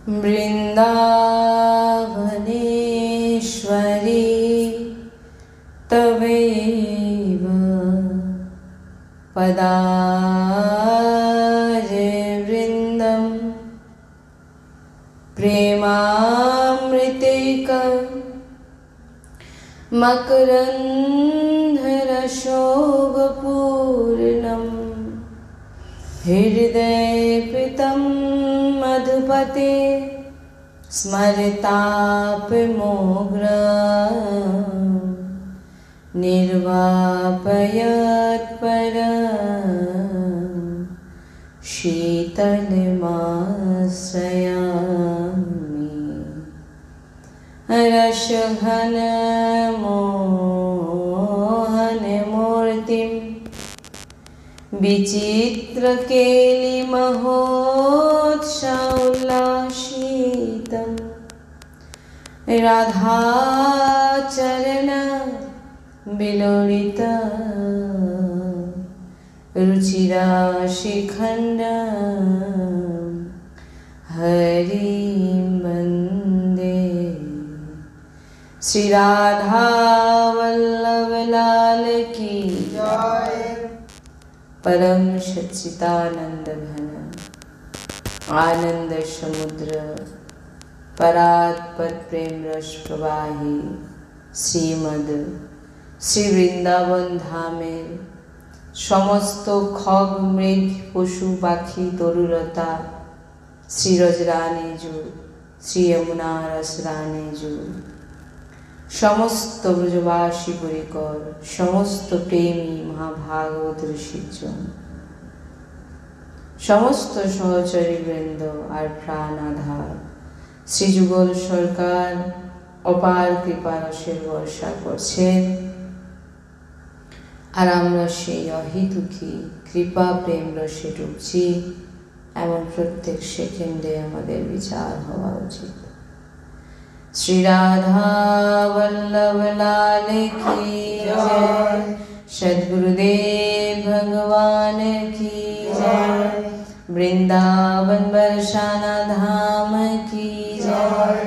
वृन्दावनेश्वरी तवैव पदारविन्दं प्रेमामृतैकं मकरन्धरशोभपूर्णं हृदयपितं मधुपते स्मरतापमोघ्रं निर्वापयत्परं शीतलमाश्रयामि रसघनमोहनमूर्तिं विचित्रकेलिमहोत्सवोल्लासितं राधाचरण विलोलित रुचिराशिखण्डं हरिं वन्दे। श्री राधा वल्लभ लाल की जय। परम सच्चिदानंद घन आनंद समुद्र परात्पर प्रेम रस प्रवाही श्रीमद श्री वृंदावन धामेर समस्त खग मृग पशु पाखी तरुलता श्रीरजरानीजू श्री यमुना रसरानीजू समस्त ब्रजवासी परिकर समस्त प्रेमी महाभागवत ऋषिजन समस्त सहचरी वृंद और प्राण आधार श्रीजुगल सरकार अपार कृपा रसेर वर्षा करছেন আর আমরা সেই অহেতুকি কৃপা প্রেম রসে ডুবছি এমন প্রত্যেক সেকেন্ডে আমাদের বিচার হওয়া উচিত। श्री राधा वल्लभ लाल की जय। सद्गुरुदेव भगवान की जय। वृंदावन बरसाना धाम की जय।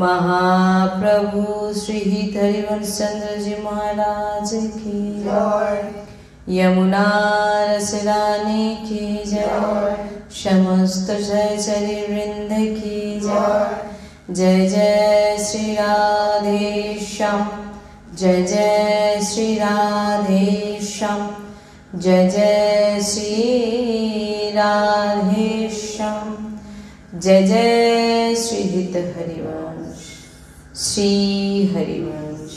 महाप्रभु श्री हरिवंश चंद्र जी महाराज की जय। यमुना रसरानी की जय। समस्त सहचरी वृंद की जय। जय जय श्री राधेश्याम जय जय श्री राधेश्याम जय जय श्री राधेश्याम जय जय श्री हित हरिवंश श्री हरिवंश।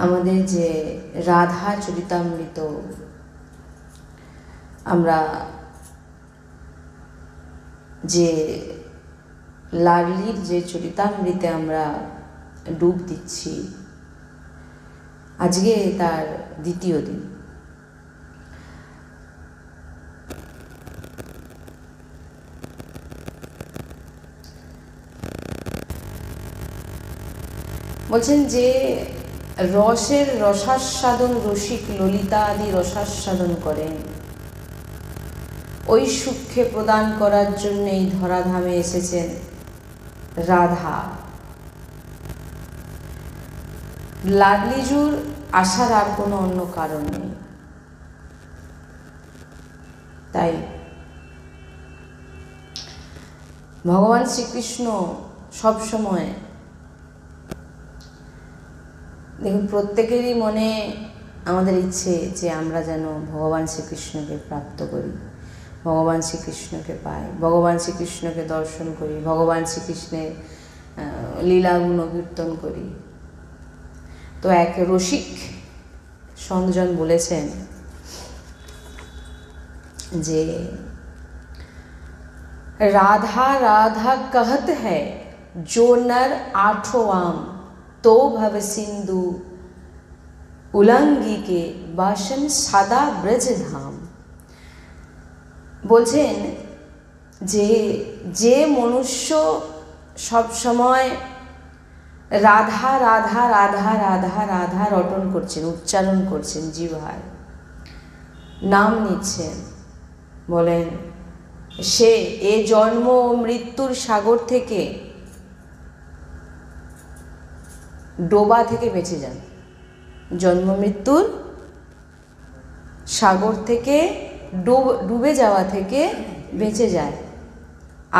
আমাদের যে রাধা চরিতামৃত আমরা যে লাডলির যে চরিতামৃতে আমরা ডুব দিচ্ছি আজকে তার দ্বিতীয় দিন। বলছেন যে রসের রসাস্বাদন রসিক ললিতা আদি রসাস্বাদন করেন ওই সুখকে প্রদান করার জন্য এই ধরাধামে এসেছেন রাধা। লাডলিজুর আসার আর কোনো অন্য কারণ নেই। তাই ভগবান শ্রীকৃষ্ণ সব সময় দেখুন প্রত্যেকেরই মনে আমাদের ইচ্ছে যে আমরা যেন ভগবান শ্রীকৃষ্ণকে প্রাপ্ত করি, ভগবান শ্রীকৃষ্ণকে পাই, ভগবান শ্রীকৃষ্ণকে দর্শন করি, ভগবান শ্রীকৃষ্ণের লীলা গুণ কীর্তন করি। তো এক রসিক সন্তজন বলেছেন যে राधा राधा कहत है जो नर आठों आम तो भव सिंधु उलंगी के बासन सादा ब्रज धाम। বলছেন যে যে মনুষ্য সব সময় রাধা রাধা রাধা রাধা রাধা রটন করছেন, উচ্চারণ করছেন, জিহ্বায় নাম নিচ্ছেন। বলেন সে এ জন্ম ও মৃত্যুর সাগর থেকে, ডোবা থেকে বেঁচে যান, জন্ম মৃত্যুর সাগর থেকে ডুবে যাওয়া থেকে বেঁচে যায়,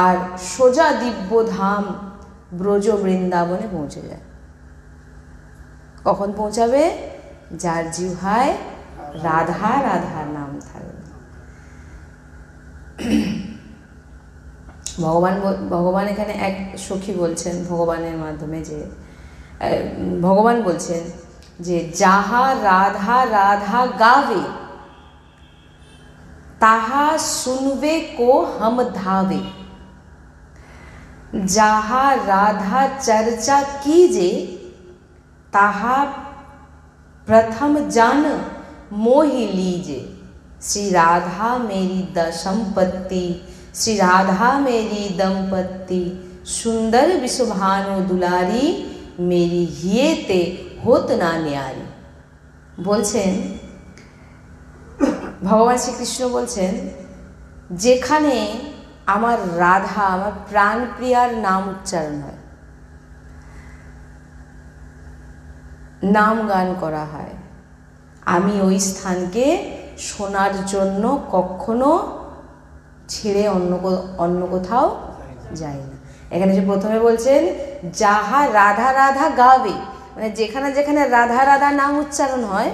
আর সোজা দিব্য ধাম ব্রজ বৃন্দাবনে পৌঁছে যায়। কখন পৌঁছাবে? যার জিহ্বায় রাধা রাধার নাম থাকবে। ভগবান এখানে এক সখী বলছেন ভগবানের মাধ্যমে, যে ভগবান বলছেন যে যাহা রাধা রাধা গাवे তাহা শুনবে কো हम ধাवे, যাহা রাধা চর্চা कीजे তাহা प्रथम जान मोहि लीजे। श्री राधा मेरी दंपत्ति, श्री राधा मेरी दंपत्ति, सुंदर विशुभानु दुलारी, मेरी हियेते होत ना न्यारी। বলছেন ভগবান শ্রীকৃষ্ণ বলছেন, যেখানে আমার রাধা, আমার প্রাণপ্রিয়ার নাম উচ্চারণ হয়, নাম গান করা হয়, আমি ওই স্থানকে শোনার জন্য কখনো ছেড়ে অন্য কোথাও যাই না। এখানে যে প্রথমে বলছেন যাহা রাধা রাধা গাবে, মানে যেখানে যেখানে রাধা রাধা নাম উচ্চারণ হয়,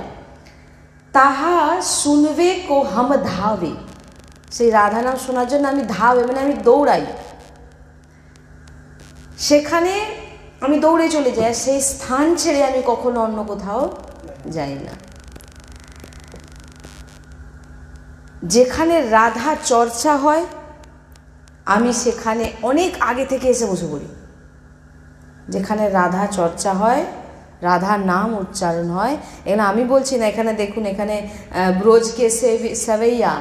তাহা শুনবে কো হাম ধাবে, সেই রাধা নাম শোনার জন্য আমি ধাবে মানে আমি দৌড়াই, সেখানে আমি দৌড়ে চলে যাই, সেই স্থান ছেড়ে আমি কখনো অন্য কোথাও যাই না। যেখানে রাধা চর্চা হয় আমি সেখানে অনেক আগে থেকে এসে বসে পড়ি। যেখানে রাধা চর্চা হয়, রাধা নাম উচ্চারণ হয়, এখানে আমি বলছি না, এখানে দেখুন, এখানে ব্রজকে সেবৈয়া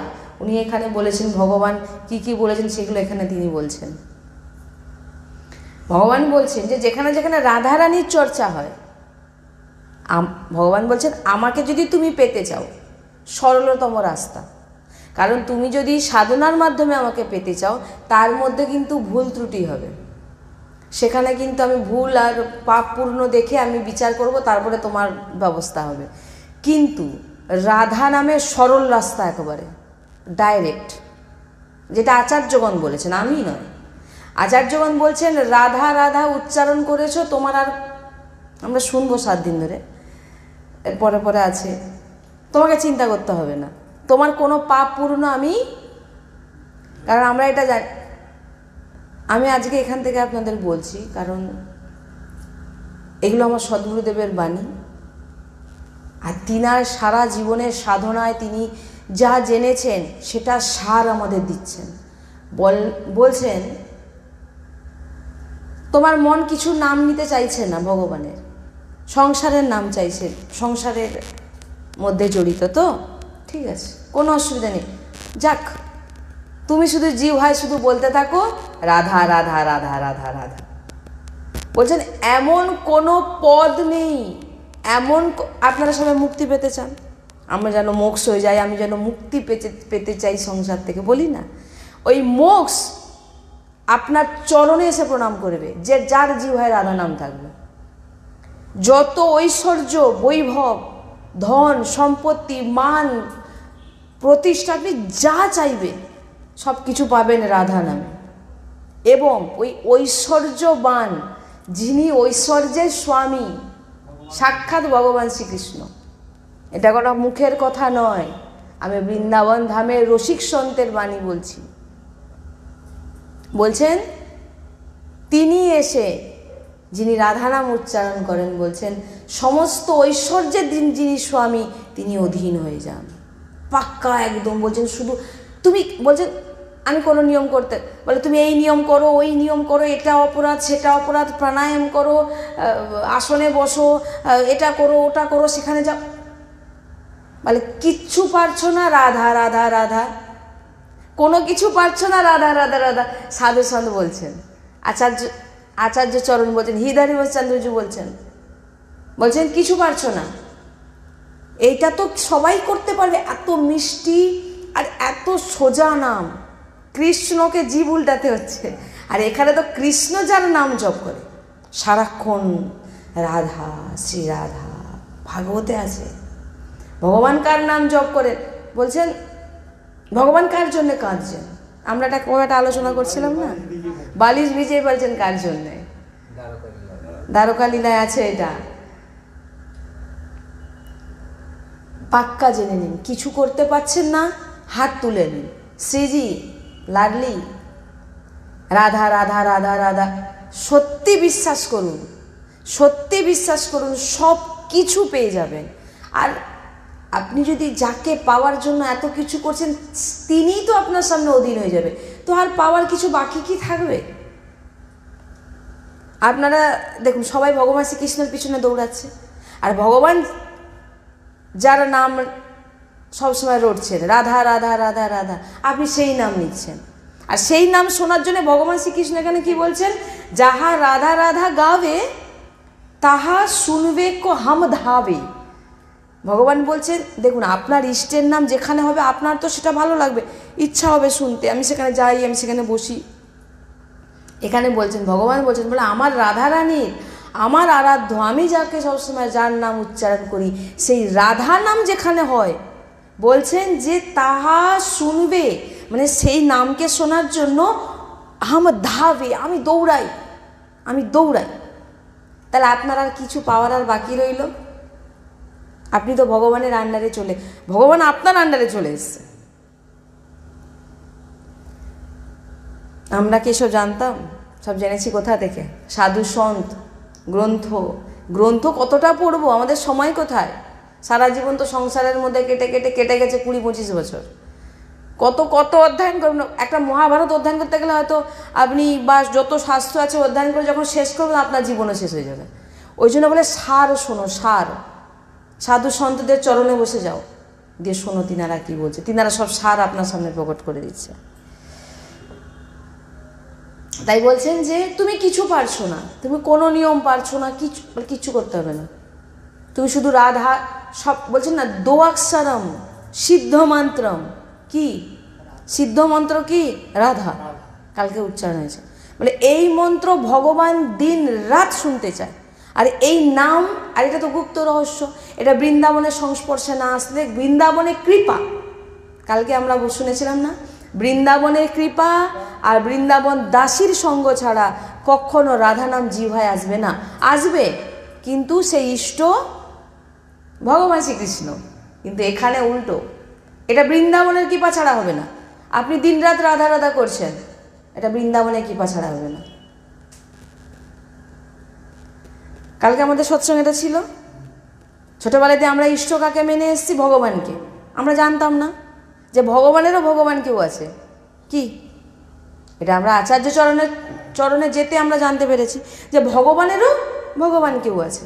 উনি এখানে বলেছেন, ভগবান কি কি বলেছেন সেগুলো এখানে তিনি বলছেন। ভগবান বলছেন যে যেখানে যেখানে রাধারানীর চর্চা হয়, ভগবান বলছেন আমাকে যদি তুমি পেতে চাও, সরলতম রাস্তা, কারণ তুমি যদি সাধনার মাধ্যমে আমাকে পেতে চাও, তার মধ্যে কিন্তু ভুল ত্রুটি হবে, সেখানে কিন্তু আমি ভুল আর পাপপূর্ণ দেখে আমি বিচার করব, তারপরে তোমার ব্যবস্থা হবে। কিন্তু রাধা নামে সরল রাস্তা, একেবারে ডাইরেক্ট, যেটা আচার্যগণ বলেছেন, আমি নয়। আচার্যগণ বলছেন রাধা রাধা উচ্চারণ করেছো, তোমার আর, আমরা শুনবো 7 দিন ধরে, এর পরে পরে আছে, তোমাকে চিন্তা করতে হবে না, তোমার কোনো পাপ পূর্ণ আমি, কারণ আমরা এটা জানি। আমি আজকে এখান থেকে আপনাদের বলছি, কারণ এগুলো আমার সদ্গুরুদেবের বাণী, আর তিনার সারা জীবনের সাধনায় তিনি যা জেনেছেন সেটা সার আমাদের দিচ্ছেন। বলছেন তোমার মন কিছু নাম নিতে চাইছে না ভগবানের, সংসারের নাম চাইছে, সংসারের মধ্যে জড়িত, তো ঠিক আছে, কোনো অসুবিধা নেই, যাক, তুমি শুধু জিহ্বায় শুধু বলতে থাকো রাধা রাধা রাধা রাধা রাধা। বলছেন এমন কোনো পদ নেই, এমন, আপনারা সবাই মুক্তি পেতে চান, আমরা যেন মোক্ষ হয়ে যাই, আমি যেন মুক্তি পেতে চাই সংসার থেকে, বলি না, ওই মোক্ষ আপনার চরণে এসে প্রণাম করবে, যে যার জিহ্বায় রাধা নাম থাকবে। যত ঐশ্বর্য, বৈভব, ধন সম্পত্তি, মান প্রতিষ্ঠা, আপনি যা চাইবেন সব কিছু পাবেন রাধা নামে। এবং ওই ঐশ্বর্যবান, যিনি ঐশ্বর্যের স্বামী, সাক্ষাৎ ভগবান শ্রীকৃষ্ণ, এটা কোনো মুখের কথা নয়, আমি বৃন্দাবন ধামের রসিক সন্তের বাণী বলছি। বলছেন তিনি এসে, যিনি রাধানাম উচ্চারণ করেন, বলছেন সমস্ত ঐশ্বর্যের যিনি স্বামী, তিনি অধীন হয়ে যান, পাক্কা একদম। বলছেন শুধু তুমি, বলছেন আমি কোনো নিয়ম করতে, বলে তুমি এই নিয়ম করো, ওই নিয়ম করো, এটা অপরাধ সেটা অপরাধ, প্রাণায়াম করো, আসনে বসো, এটা করো ওটা করো, সেখানে যাও, বলে কিচ্ছু পারছো না, রাধা রাধা রাধা, কোনো কিছু পারছো না, রাধা রাধা রাধা। সাধু সন্ত বলছেন, আচার্য চরণ বলছেন, হৃদয়নিবাস চন্দ্রজু বলছেন কিছু পারছো না, এইটা তো সবাই করতে পারবে। এত মিষ্টি আর এত সোজা নাম, কৃষ্ণকে জীব উল্টাতে হচ্ছে। আর এখানে তো কৃষ্ণ যার নাম জপ করে সারাক্ষণ, রাধা, শ্রী রাধা, ভাগবতে আছে। ভগবান কার নাম জপ করেন? বলছেন ভগবান কার জন্য কাঁদছেন? আমরা একটা আলোচনা করছিলাম না, বালিশ ভিজিয়ে বলছেন কার জন্যে? দ্বারকা লীলায় আছে এটা। পাক্কা জেনে নিন, কিছু করতে পারছেন না, হাত তুলে নিন, শ্রীজি, লাডলি, রাধা রাধা রাধা রাধা। সত্যি বিশ্বাস করুন, সত্যি বিশ্বাস করুন, সব কিছু পেয়ে যাবেন। আর আপনি যদি যাকে পাওয়ার জন্য এত কিছু করছেন, তিনিই তো আপনার সামনে অধীন হয়ে যাবে, তো আর পাওয়ার কিছু বাকি কি থাকবে? আপনারা দেখুন, সবাই ভগবান শ্রীকৃষ্ণের পিছনে দৌড়াচ্ছে, আর ভগবান যার নাম সবসময় রটছেন, রাধা রাধা রাধা রাধা, আপনি সেই নাম নিচ্ছেন। আর সেই নাম শোনার জন্য ভগবান শ্রীকৃষ্ণ এখানে কি বলছেন? যাহা রাধা রাধা গাবে তাহা শুনবে কো হাম ধাবে। ভগবান বলছেন দেখুন, আপনার ইষ্টের নাম যেখানে হবে আপনার তো সেটা ভালো লাগবে, ইচ্ছা হবে শুনতে, আমি সেখানে যাই, আমি সেখানে বসি। এখানে বলছেন, ভগবান বলছেন, বলে আমার রাধা রানীর, আমার আরাধ্য, আমি যাকে সবসময় যার নাম উচ্চারণ করি, সেই রাধা নাম যেখানে হয়, বলছেন যে তাহা শুনবে, মানে সেই নামকে শোনার জন্য হাম ধাবে, আমি দৌড়াই, আমি দৌড়াই। তাহলে আপনার আর কিছু পাওয়ার আর বাকি রইল? আপনি তো ভগবানের আন্ডারে ভগবান আপনার আন্ডারে চলে এসছে। আমরা কি এসব জানতাম? সব জেনেছি কোথা থেকে? সাধু সন্ত, গ্রন্থ কতটা পড়বো, আমাদের সময় কোথায়? সারা জীবন তো সংসারের মধ্যে কেটে গেছে 20-25 বছর। কত অধ্যয়ন করবেন? একটা মহাভারত অধ্যয়ন করতে গেলে হয়তো আপনি বা যত শাস্ত্র আছে অধ্যয়ন করে যখন শেষ করবেন, আপনার জীবনও শেষ হয়ে যাবে। ওই জন্য বলে সার শোনো, সার। সাধু সন্তদের চরণে বসে যাও, দিয়ে শোনো তিনারা কি বলছে, তিনারা সব সার আপনার সামনে প্রকট করে দিচ্ছে। তাই বলছেন যে তুমি কিছু পারছো না, তুমি কোনো নিয়ম পারছো না, কিচ্ছু করতে হবে না, তুমি শুধু রাধা, সব বলছেন না, দোয়াক্ষরম সিদ্ধ মন্ত্রম, কি সিদ্ধ মন্ত্র? কি? রাধা। কালকে উচ্চারণ হয়েছে, বলে এই মন্ত্র ভগবান দিন রাত শুনতে চায়। আর এই নাম, আর এটা তো গুপ্ত রহস্য, এটা বৃন্দাবনের সংস্পর্শে না আসলে, বৃন্দাবনের কৃপা, কালকে আমরা শুনেছিলাম না, বৃন্দাবনের কৃপা আর বৃন্দাবন দাসীর সঙ্গ ছাড়া কখনো রাধা নাম জিহ্বায় আসবে না। আসবে, কিন্তু সেই ইষ্ট ভগবান শ্রীকৃষ্ণ। কিন্তু এখানে উল্টো, এটা বৃন্দাবনের কৃপা ছাড়া হবে না। আপনি দিনরাত রাধা রাধা করছেন, এটা বৃন্দাবনের কৃপা ছাড়া হবে না। কালকে আমাদের সৎসঙ্গ এটা ছিল, ছোটবেলাতে আমরা ইষ্ট কাকে মেনে এসেছি? ভগবানকে। আমরা জানতাম না যে ভগবানেরও ভগবান কেউ আছে। কি? এটা আমরা আচার্য চরণে যেতে আমরা জানতে পেরেছি যে ভগবানেরও ভগবান কেউ আছে।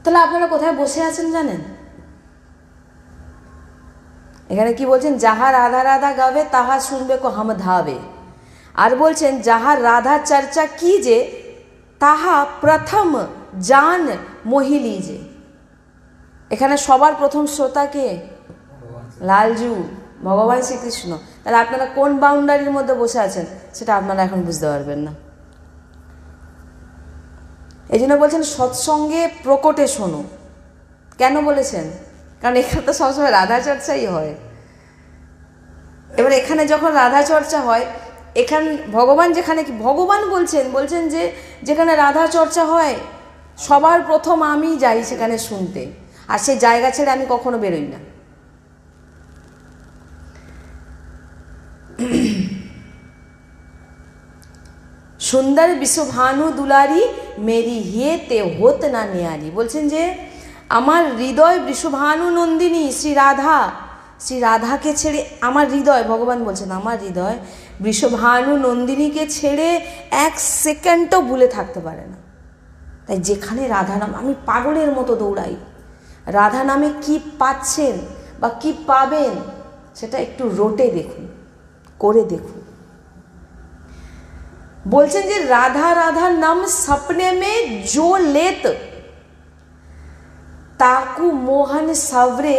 তাহলে আপনারা কোথায় বসে আছেন জানেন? এখানে কি বলছেন? যাহা রাধা রাধা গাবে তাহা শুনবে কো হাম ধাবে। আর বলছেন যাহার রাধা চর্চা কি যে তাহা প্রথম জান মহিলি যে। এখানে সবার প্রথম শ্রোতা কে? লালজু, ভগবান শ্রীকৃষ্ণ। তাহলে আপনারা কোন বাউন্ডারির মধ্যে বসে আছেন সেটা আপনারা এখন বুঝতে পারবেন না। এই জন্য বলছেন সৎসঙ্গে প্রকটে শোনো। কেন বলেছেন? কারণ এখানে তো সবসময় রাধা চর্চাই হয়। এবার এখানে যখন রাধা চর্চা হয়, এখানে ভগবান যেখানে কি ভগবান বলছেন যে যেখানে রাধা চর্চা হয় সবার প্রথম আমি যাই সেখানে শুনতে, আর সেই জায়গা ছেড়ে আমি কখনো বেরোই না। সুন্দর বিশ্বভানু দুলারি মেরি হে তে হোত না নিয়ারি। বলছেন যে আমার হৃদয় বৃষভানু নন্দিনী শ্রী রাধাকে ছেড়ে, আমার হৃদয়, ভগবান বলছেন আমার হৃদয় বৃষভানু নন্দিনীকে ছেড়ে এক সেকেন্ডও ভুলে থাকতে পারে না। তাই যেখানে রাধা নাম, আমি পাগলের মতো দৌড়াই। রাধা নামে কি পাচ্ছেন বা কি পাবেন সেটা একটু রটে দেখুন, করে দেখুন। বলছেন যে রাধা রাধা নাম সপনে মে জো লেত তাকু মোহন সাবরে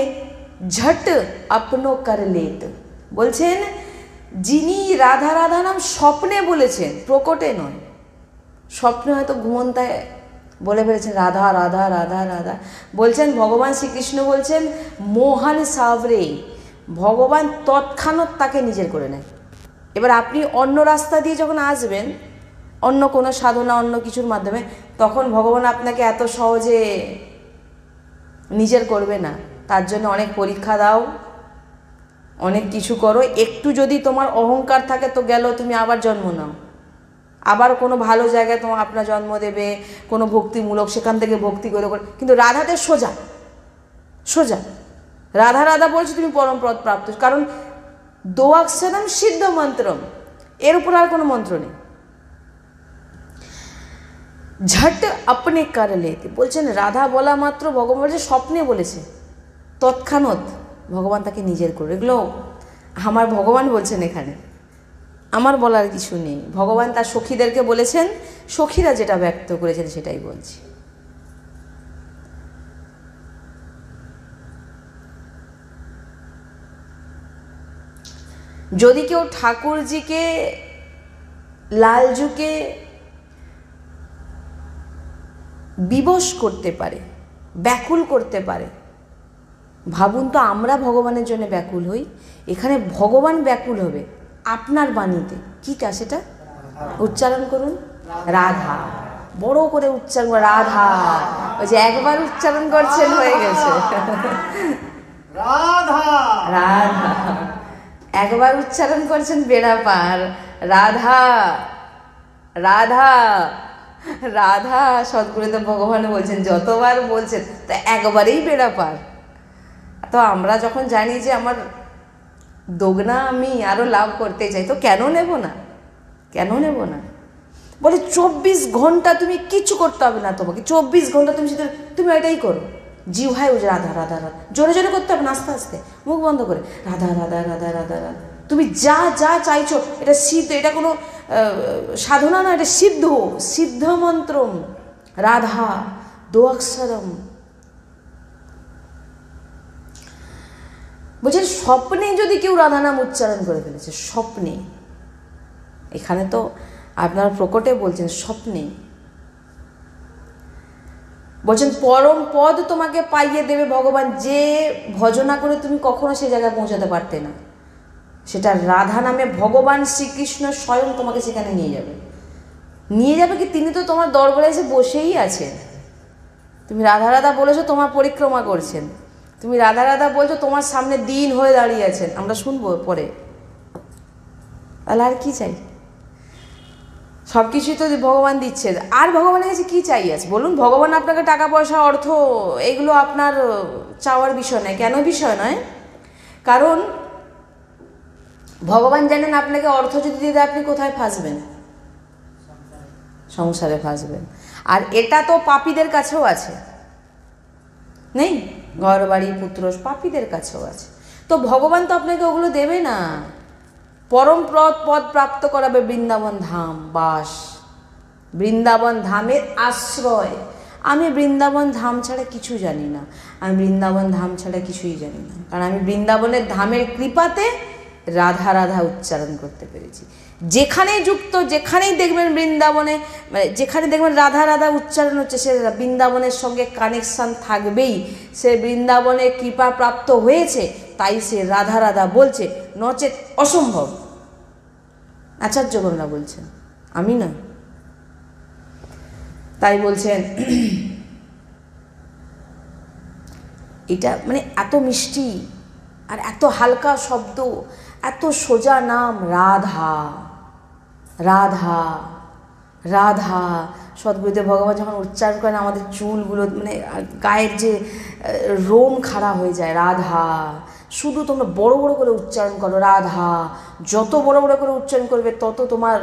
ঝট আপনো কর লেত। বলছেন যিনি রাধা রাধা নাম স্বপ্নে বলেছেন, প্রকটে নয়, স্বপ্নে হয়তো ঘুমন্তায় বলে ফেলেছেন রাধা রাধা রাধা রাধা। বলছেন ভগবান শ্রীকৃষ্ণ বলছেন মোহন সাবরে, ভগবান তৎক্ষণাৎ তাকে নিজের করে নেয়। এবার আপনি অন্য রাস্তা দিয়ে যখন আসবেন, অন্য কোনো সাধনা অন্য কিছুর মাধ্যমে, তখন ভগবান আপনাকে এত সহজে নিজের করবে না। তার জন্য অনেক পরীক্ষা দাও, অনেক কিছু করো। একটু যদি তোমার অহংকার থাকে তো গেল, তুমি আবার জন্ম নাও, আবার কোনো ভালো জায়গায় তোমার আপনার জন্ম দেবে, কোনো ভক্তিমূলক, সেখান থেকে ভক্তি করে করে। কিন্তু রাধাতে সোজা সোজা রাধা রাধা বলছে তুমি পরম পদ প্রাপ্ত, কারণ দোয়াক্ষরম সিদ্ধ মন্ত্রম, এর উপর আর কোনো মন্ত্র নেই। ঝট আপনি কর লেতে, বলছেন রাধা বলা মাত্র ভগবান বলছে, স্বপ্নে বলেছে, তৎক্ষণাৎ ভগবান তাকে নিজের করে। এগুলো আমার ভগবান বলছেন, এখানে আমার বলার কিছু নেই। ভগবান তার সখীদেরকে বলেছেন, সখীরা যেটা ব্যক্ত করেছেন সেটাই বলছি। যদি কেউ ঠাকুরজিকে লালজুকে বিবশ করতে পারে, ব্যাকুল করতে পারে, ভাবুন তো আমরা ভগবানের জন্য ব্যাকুল হই, এখানে ভগবান ব্যাকুল হবে আপনার বাণীতে। কিটা সেটা উচ্চারণ করুন, রাধা, বড় করে উচ্চারণ, রাধা। ওই যে একবার উচ্চারণ করছেন হয়ে গেছে, রাধা রাধা, একবার উচ্চারণ করছেন বেড়া পার, রাধা রাধা রাধা। সদ্গুরুদেব ভগবান বলছেন যতবার বলছেন তা একবারেই বেড়া পার। তো আমরা যখন জানি যে আমার দোগনা আমি আরো লাভ করতে চাই, তো কেন নেব না, কেন নেব না? বলে 24 ঘন্টা তুমি কিছু করতে হবে না, তোমাকে 24 ঘন্টা তুমি শুধু তুমি এটাই করো, জিহ্বায় উঠে রাধা রাধা রাধা, জোরে জোরে করতে হবে না, আস্তে আস্তে মুখ বন্ধ করে রাধা রাধা রাধা রাধা রাধা। তুমি যা যা চাইছো এটা সিদ্ধ, এটা কোনো সাধনা না, এটা সিদ্ধ, সিদ্ধ মন্ত্রম, রাধা দোয়াক্ষরম। বলছেন স্বপ্নে যদি কেউ রাধা নাম উচ্চারণ করে ফেলেছে, স্বপ্নে, এখানে তো আপনার প্রকটে বলছেন স্বপ্নে, বলছেন পরম পদ তোমাকে পাইয়ে দেবে ভগবান, যে ভজনা করে তুমি কখনো সেই জায়গায় পৌঁছাতে পারতে না, সেটা রাধা নামে ভগবান শ্রীকৃষ্ণ স্বয়ং তোমাকে সেখানে নিয়ে যাবে। নিয়ে যাবে কি, তিনি তো তোমার দরবারে এসে বসেই আছেন। তুমি রাধা রাধা বলেছো, তোমার পরিক্রমা করছেন, তুমি রাধা রাধা বলছো, তোমার সামনে দিন হয়ে দাঁড়িয়ে আছেন, আমরা শুনবো পরে। তাহলে আর কি চাই? সব কিছুই তো ভগবান দিচ্ছে, আর ভগবানের কাছে কী চাই আছে বলুন? ভগবান আপনাকে টাকা পয়সা অর্থ এগুলো আপনার চাওয়ার বিষয় নয়। কেন বিষয় নয়? কারণ ভগবান জানেন আপনাকে অর্থ যদি দিয়ে দেয় আপনি কোথায় ফাঁসবেন? সংসারে ফাঁসবেন। আর এটা তো পাপীদের কাছেও আছে, নেই? ঘর বাড়ি পুত্র পাপীদের কাছেও আছে। তো ভগবান তো আপনাকে ওগুলো দেবে না, পরম পদ প্রাপ্ত করাবে বৃন্দাবন ধাম বাস, বৃন্দাবন ধামের আশ্রয়। আমি বৃন্দাবন ধাম ছাড়া কিছু জানি না, আমি বৃন্দাবন ধাম ছাড়া কিছুই জানি না, কারণ আমি বৃন্দাবনের ধামের কৃপাতে রাধা রাধা উচ্চারণ করতে পেরেছি। যেখানেই যুক্ত, যেখানেই দেখবেন বৃন্দাবনে, মানে যেখানে দেখবেন রাধা রাধা উচ্চারণ হচ্ছে, সে বৃন্দাবনের সঙ্গে কানেকশান থাকবেই। সে বৃন্দাবনে কৃপা প্রাপ্ত হয়েছে, তাই সে রাধা রাধা বলছে, নচেত অসম্ভব। আচার্যগণরা বলছেন, আমি না। তাই বলছেন এটা মানে এত মিষ্টি আর এত হালকা শব্দ, এত সোজা নাম, রাধা রাধা রাধা। সদ্গুরুদেব ভগবান যখন উচ্চারণ করেন আমাদের চুলগুলো মানে গায়ের যে রোম খাড়া হয়ে যায়। রাধা, শুধু তোমরা বড় বড় করে উচ্চারণ করো রাধা, যত বড় বড় করে উচ্চারণ করবে তত তোমার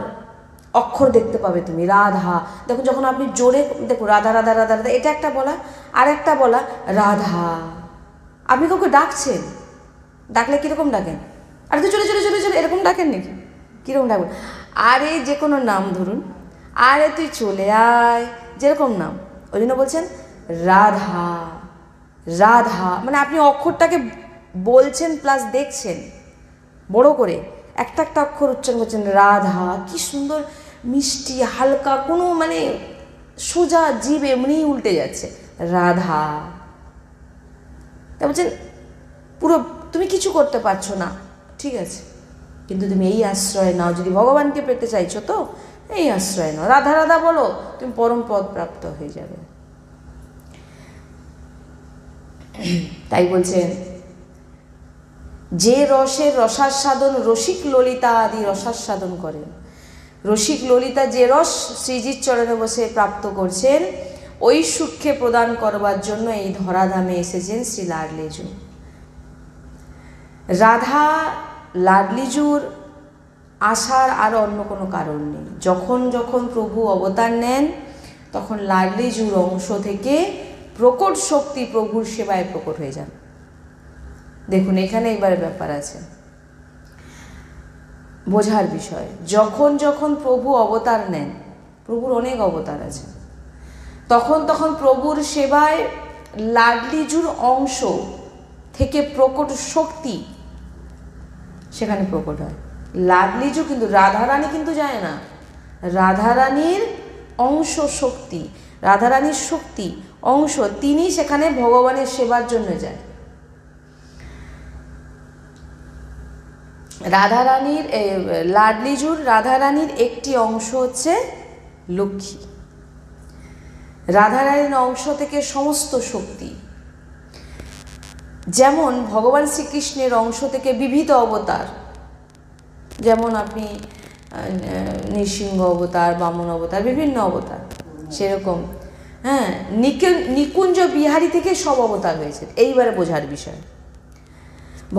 অক্ষর দেখতে পাবে তুমি। রাধা, দেখো যখন আপনি জোরে দেখো রাধা রাধা রাধা রাধা, এটা একটা বলা, আর একটা বলা রাধা। আপনি কাউকে ডাকছেন, ডাকলে কীরকম ডাকেন? আর তো চলে চলে চলে চলে এরকম ডাকেন নাকি? কীরকম ডাকবেন? আরে যে কোনো নাম ধরুন, আরে তুই চলে আয়, যেরকম নাম, ওই জন্য বলছেন রাধা। রাধা মানে আপনি অক্ষরটাকে বলছেন প্লাস দেখছেন বড় করে, একটা একটা অক্ষর উচ্চারণ করছেন। রাধা, কি সুন্দর মিষ্টি হালকা, কোনো মানে সোজা জীব এমনিই উল্টে যাচ্ছে। রাধা, তা বলছেন পুরো তুমি কিছু করতে পারছো না, ঠিক আছে, কিন্তু তুমি এই আশ্রয় নাও, যদি ভগবানকে পেতে চাইছো তো এই আশ্রয় নাও, রাধা রাধা বলো, তুমি পরম পদ প্রাপ্ত হয়ে যাবে। তাই বলছেন যে রসের রসাস্বাদন রসিক ললিতা আদি রসাস্বাদন করেন। রসিক ললিতা যে রস শ্রীজির চরণে বসে প্রাপ্ত করছেন, ওই সুখকে প্রদান করবার জন্য এই ধরাধামে এসেছেন শ্রী লাডলিজু। রাধা লাডলিজুর আসার আর অন্য কোনো কারণ নেই। যখন যখন প্রভু অবতার নেন তখন লাডলিজুর অংশ থেকে প্রকট শক্তি প্রভুর সেবায় প্রকট হয়ে যান। দেখুন এখানে এবার ব্যাপার আছে, বোঝার বিষয়। যখন যখন প্রভু অবতার নেন, প্রভুর অনেক অবতার আছে, তখন তখন প্রভুর সেবায় লাডলিজুর অংশ থেকে প্রকট শক্তি সেখানে প্রকট হয়। লাডলিজু কিন্তু, রাধারানী কিন্তু যায় না, রাধারানীর অংশ শক্তি, রাধারানীর শক্তি অংশ, তিনি সেখানে ভগবানের সেবার জন্য যায়। রাধারানীর লাডলিজুর রাধারানীর একটি অংশ হচ্ছে লক্ষ্মী, রাধারানীর অংশ থেকে সমস্ত শক্তি। যেমন ভগবান শ্রীকৃষ্ণের অংশ থেকে বিবিধ অবতার, যেমন আপনি নৃসিংহ অবতার, বামন অবতার, বিভিন্ন অবতার, সেরকম হ্যাঁ নিকুঞ্জ বিহারী থেকে সব অবতার হয়েছে। এইবারে বোঝার বিষয়,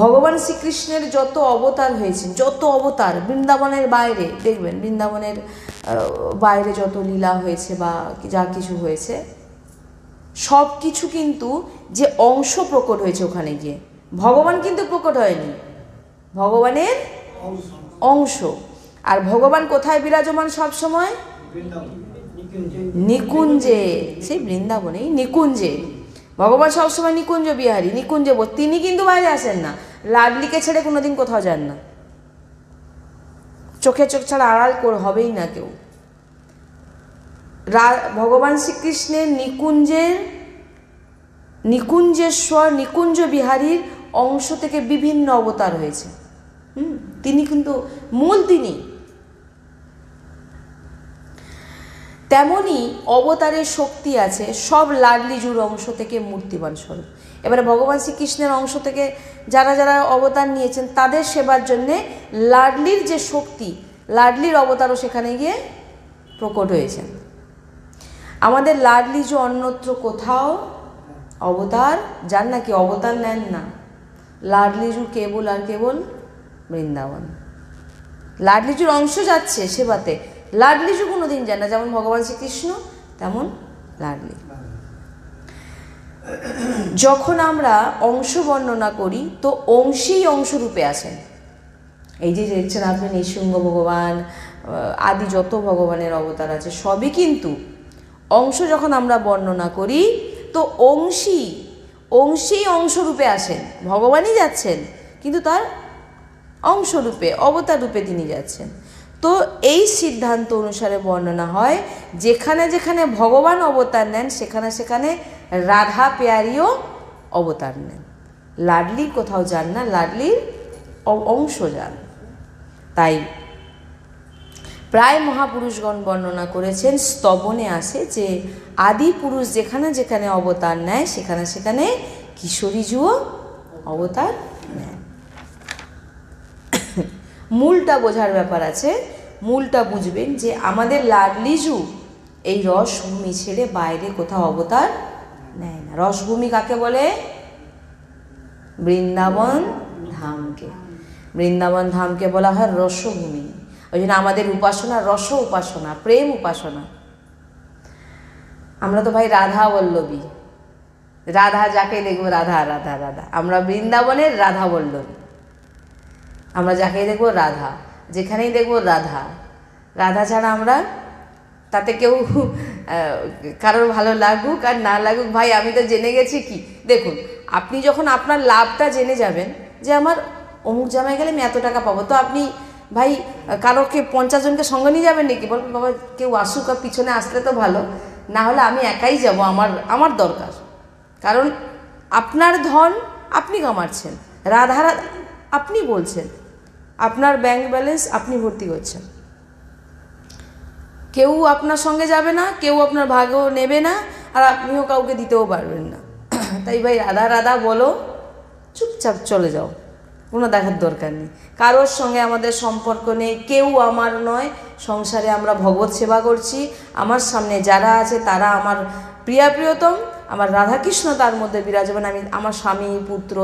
ভগবান শ্রীকৃষ্ণের যত অবতার হয়েছেন, যত অবতার বৃন্দাবনের বাইরে দেখবেন, বৃন্দাবনের বাইরে যত লীলা হয়েছে বা যা কিছু হয়েছে, সব কিছু কিন্তু যে অংশ প্রকট হয়েছে ওখানে গিয়ে, ভগবান কিন্তু প্রকট হয়নি, ভগবানের অংশ। আর ভগবান কোথায় বিরাজমান সব সময়? নিকুঞ্জে, সেই বৃন্দাবনেই নিকুঞ্জে ভগবান সবসময় নিকুঞ্জ বিহারী, নিকুঞ্জে। তিনি কিন্তু বাইরে আসেন না, লাডলিকে ছেড়ে কোনোদিন কোথাও যান না, চোখে চোখ ছাড়া আড়াল হবেই না কেউ। ভগবান শ্রীকৃষ্ণের নিকুঞ্জেশ্বর, নিকুঞ্জ বিহারীর অংশ থেকে বিভিন্ন অবতার হয়েছে। তিনি কিন্তু মূল তিনি। তেমনি অবতারের শক্তি আছে সব লাডলিজুর অংশ থেকে মূর্তিমান স্বরূপ। এবারে ভগবান শ্রীকৃষ্ণের অংশ থেকে যারা যারা অবতার নিয়েছেন তাদের সেবার জন্যে লাডলির যে শক্তি, লাডলির অবতারও সেখানে গিয়ে প্রকট হয়েছেন। আমাদের লাডলিজু অন্যত্র কোথাও অবতার যান নাকি, অবতার নেন না। লাডলিজু কেবল আর কেবল বৃন্দাবন, লাডলিজুর অংশ যাচ্ছে সেবাতে, লাডলিজু কোনোদিন যায় না। যেমন ভগবান শ্রীকৃষ্ণ তেমন লাডলি। যখন আমরা অংশ বর্ণনা করি তো অংশেই অংশরূপে আসেন। এই যে দেখছেন আপনি নৃসিংহ ভগবান আদি যত ভগবানের অবতার আছে সবই কিন্তু অংশ। যখন আমরা বর্ণনা করি তো অংশেই অংশরূপে আসেন, ভগবানই যাচ্ছেন কিন্তু তার অংশরূপে, অবতার রূপে তিনি যাচ্ছেন। তো এই সিদ্ধান্ত অনুসারে বর্ণনা হয় যেখানে যেখানে ভগবান অবতার নেন সেখানে সেখানে রাধা পেয়ারিও অবতার নেন। লাডলি কোথাও যান না, লাডলির অংশ যান। তাই প্রায় মহাপুরুষগণ বর্ণনা করেছেন, স্তবনে আসে যে আদি পুরুষ যেখানে যেখানে অবতার নেয় সেখানে সেখানে কিশোরীজুও অবতার নেয়। মূলটা বোঝার ব্যাপার আছে, মূলটা বুঝবেন যে আমাদের লাডলিজু এই রসভূমি ছেড়ে বাইরে কোথাও অবতার নেয় না। রসভূমি কাকে বলে? বৃন্দাবন ধামকে। বৃন্দাবন ধামকে বলা হয় রসভূমি। ওই জন্য আমাদের উপাসনা রস উপাসনা, প্রেম উপাসনা। আমরা তো ভাই রাধা বল্লভী, রাধা যাকে দেখবো রাধা রাধা রাধা, আমরা বৃন্দাবনের রাধা বল্লভী। আমরা যাকে দেখবো রাধা, যেখানেই দেখবো রাধা। রাধা ছাড়া আমরা, তাতে কেউ কারোর ভালো লাগুক আর না লাগুক, ভাই আমি তো জেনে গেছি কি। দেখুন, আপনি যখন আপনার লাভটা জেনে যাবেন যে আমার অমুক জায়গায় গেলে আমি এত টাকা পাবো, তো আপনি ভাই কারোকে 50 জনকে সঙ্গে নিয়ে যাবেন নাকি? বলবেন বাবা কেউ আসুক, আর পিছনে আসলে তো ভালো, না হলে আমি একাই যাব, আমার দরকার। কারণ আপনার ধন আপনি কামাচ্ছেন, রাধা আপনি বলছেন, আপনার ব্যাংক ব্যালেন্স আপনি ভর্তি করছেন, কেউ আপনার সঙ্গে যাবে না, কেউ আপনার ভাগও নেবে না, আর আপনিও কাউকে দিতেও পারবেন না। তাই ভাই রাধা রাধা বলো, চুপচাপ চলে যাও, কোনো দেখার দরকার নেই। কারোর সঙ্গে আমাদের সম্পর্ক নেই, কেউ আমার নয়। সংসারে আমরা ভগবত সেবা করছি, আমার সামনে যারা আছে তারা আমার প্রিয়তম, আমার রাধাকৃষ্ণ তার মধ্যে বিরাজমান। আমি আমার স্বামী, পুত্র,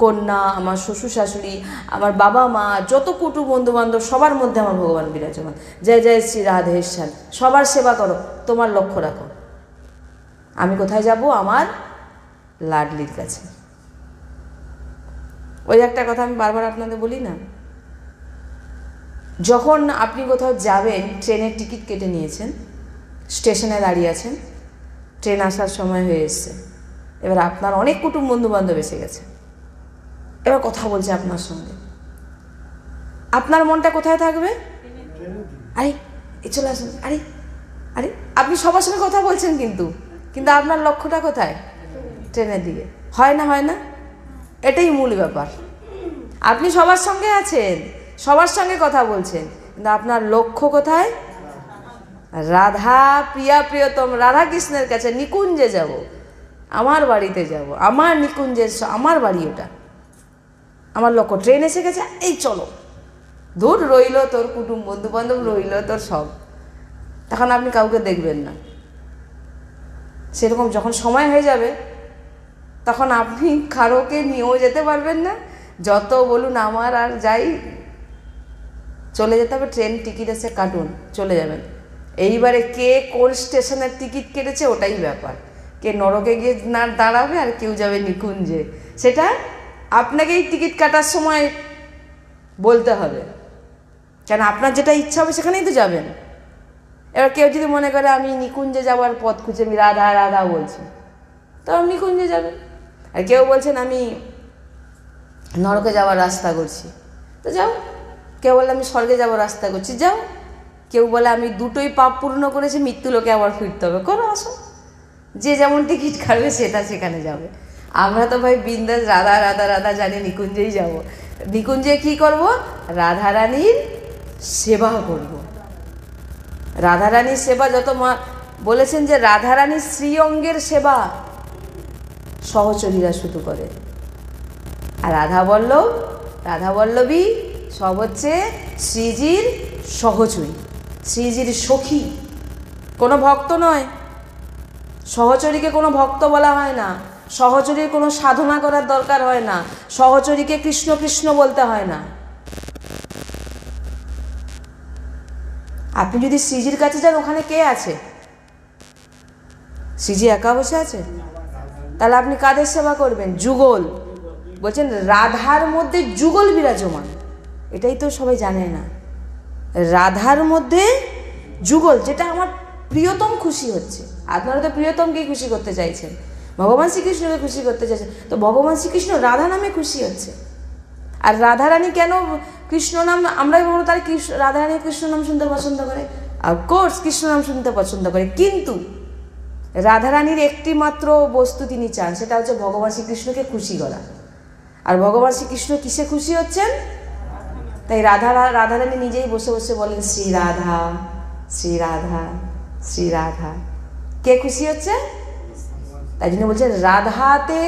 কন্যা, আমার শ্বশুর শাশুড়ি, আমার বাবা মা, যত কুটুম বন্ধুবান্ধব সবার মধ্যে আমার ভগবান বিরাজমান। জয় জয় শ্রী রাধেশ্বর। সবার সেবা করো, তোমার লক্ষ্য রাখো আমি কোথায় যাব, আমার লাডলির কাছে। ওই একটা কথা আমি বারবার আপনাদের বলি না, যখন আপনি কোথাও যাবেন, ট্রেনের টিকিট কেটে নিয়েছেন, স্টেশনে দাঁড়িয়ে আছেন, ট্রেন আসার সময় হয়ে এসছে, এবার আপনার অনেক কুটুম বন্ধু বান্ধব এসে গেছে, এবার কথা বলছে আপনার সঙ্গে, আপনার মনটা কোথায় থাকবে? আরে এ চলে আসুন, আরে আরে আপনি সবার সঙ্গে কথা বলছেন, কিন্তু আপনার লক্ষ্যটা কোথায়? ট্রেনের দিকে। হয় না? হয় না? এটাই মূল ব্যাপার। আপনি সবার সঙ্গে আছেন, সবার সঙ্গে কথা বলছেন, কিন্তু আপনার লক্ষ্য কোথায়? রাধা প্রিয়তম রাধা কৃষ্ণের কাছে, নিকুঞ্জে যাব, আমার বাড়িতে যাব, আমার নিকুঞ্জের আমার বাড়ি ওটা, আমার লক্ষ্য। ট্রেন এসে গেছে, এই চলো, দূর রইল তোর কুটুম বন্ধু বান্ধব, রইল তোর সব, তখন আপনি কাউকে দেখবেন না। সেরকম যখন সময় হয়ে যাবে, তখন আপনি কারোকে নিয়েও যেতে পারবেন না, যত বলুন আমার আর যাই, চলে যেতে হবে। ট্রেন টিকিট এসে কাটুন, চলে যাবেন। এইবারে কে কোন স্টেশনের টিকিট কেটেছে ওটাই ব্যাপার, কে নরকে গিয়ে না দাঁড়াবে আর কেউ যাবে নিকুঞ্জে, সেটা আপনাকেই টিকিট কাটার সময় বলতে হবে, কেন আপনার যেটা ইচ্ছা হবে সেখানেই তো যাবেন। এবার কেউ যদি মনে করে আমি নিকুঞ্জে যাওয়ার পথ খুঁজে আমি রাধা রাধা বলছি, তো আপনি নিকুঞ্জে যাবেন। আর কেউ বলছেন আমি নরকে যাওয়ার রাস্তা করছি, তো যাও। কেউ বলে আমি স্বর্গে যাওয়ার রাস্তা করছি, যাও। কেউ বলে আমি দুটোই পাপ পূর্ণ করেছি, মৃত্যু লোকে আবার ফিরতে হবে, করো, আসো। যে যেমন টিকিট কাটবে সেটা সেখানে যাবে। আমরা তো ভাই বিন্দাস রাধা রাধা রাধা জানি, নিকুঞ্জেই যাব। নিকুঞ্জে কি করব? রাধারানীর সেবা করব। রাধারানীর সেবা যত বলেছেন যে রাধারানীর শ্রীঅঙ্গের সেবা সহচরীরা শুধু করে, আর রাধা বল্লভী সব হচ্ছে শ্রীজির সহচরী, শ্রীজির সখী, কোনো ভক্ত নয়। সহচরীকে কোনো ভক্ত বলা হয় না, সহচরীর কোনো সাধনা করার দরকার হয় না, সহচরীকে কৃষ্ণ কৃষ্ণ বলতে হয় না। আপনি যদি শ্রীজির কাছে যান, ওখানে কে আছে? শ্রীজি একা বসে আছে? তাহলে আপনি কাদের সেবা করবেন? যুগল। বলছেন রাধার মধ্যে যুগল বিরাজমান, এটাই তো সবাই জানে না। রাধার মধ্যে যুগল, যেটা আমার প্রিয়তম খুশি হচ্ছে। আপনারা তো প্রিয়তমকেই খুশি করতে চাইছেন, ভগবান শ্রীকৃষ্ণকে খুশি করতে চাইছেন, তো ভগবান শ্রীকৃষ্ণ রাধা নামে খুশি হচ্ছে। আর রাধারানী কেন কৃষ্ণ নাম, আমরাই বলবো তার রাধারানী কৃষ্ণ নাম শুনতে পছন্দ করে, অফকোর্স কৃষ্ণ নাম শুনতে পছন্দ করে, কিন্তু রাধারানীর একটি মাত্র বস্তু তিনি চান, সেটা হচ্ছে ভগবান শ্রীকৃষ্ণকে খুশি করা। আর ভগবান শ্রীকৃষ্ণ কিসে খুশি হচ্ছেন? তাই রাধারানী নিজেই বসে বসে বলেন শ্রী রাধা শ্রী রাধা শ্রী রাধা। কে খুশি হচ্ছে? তাই জন্য বলছে রাধাতে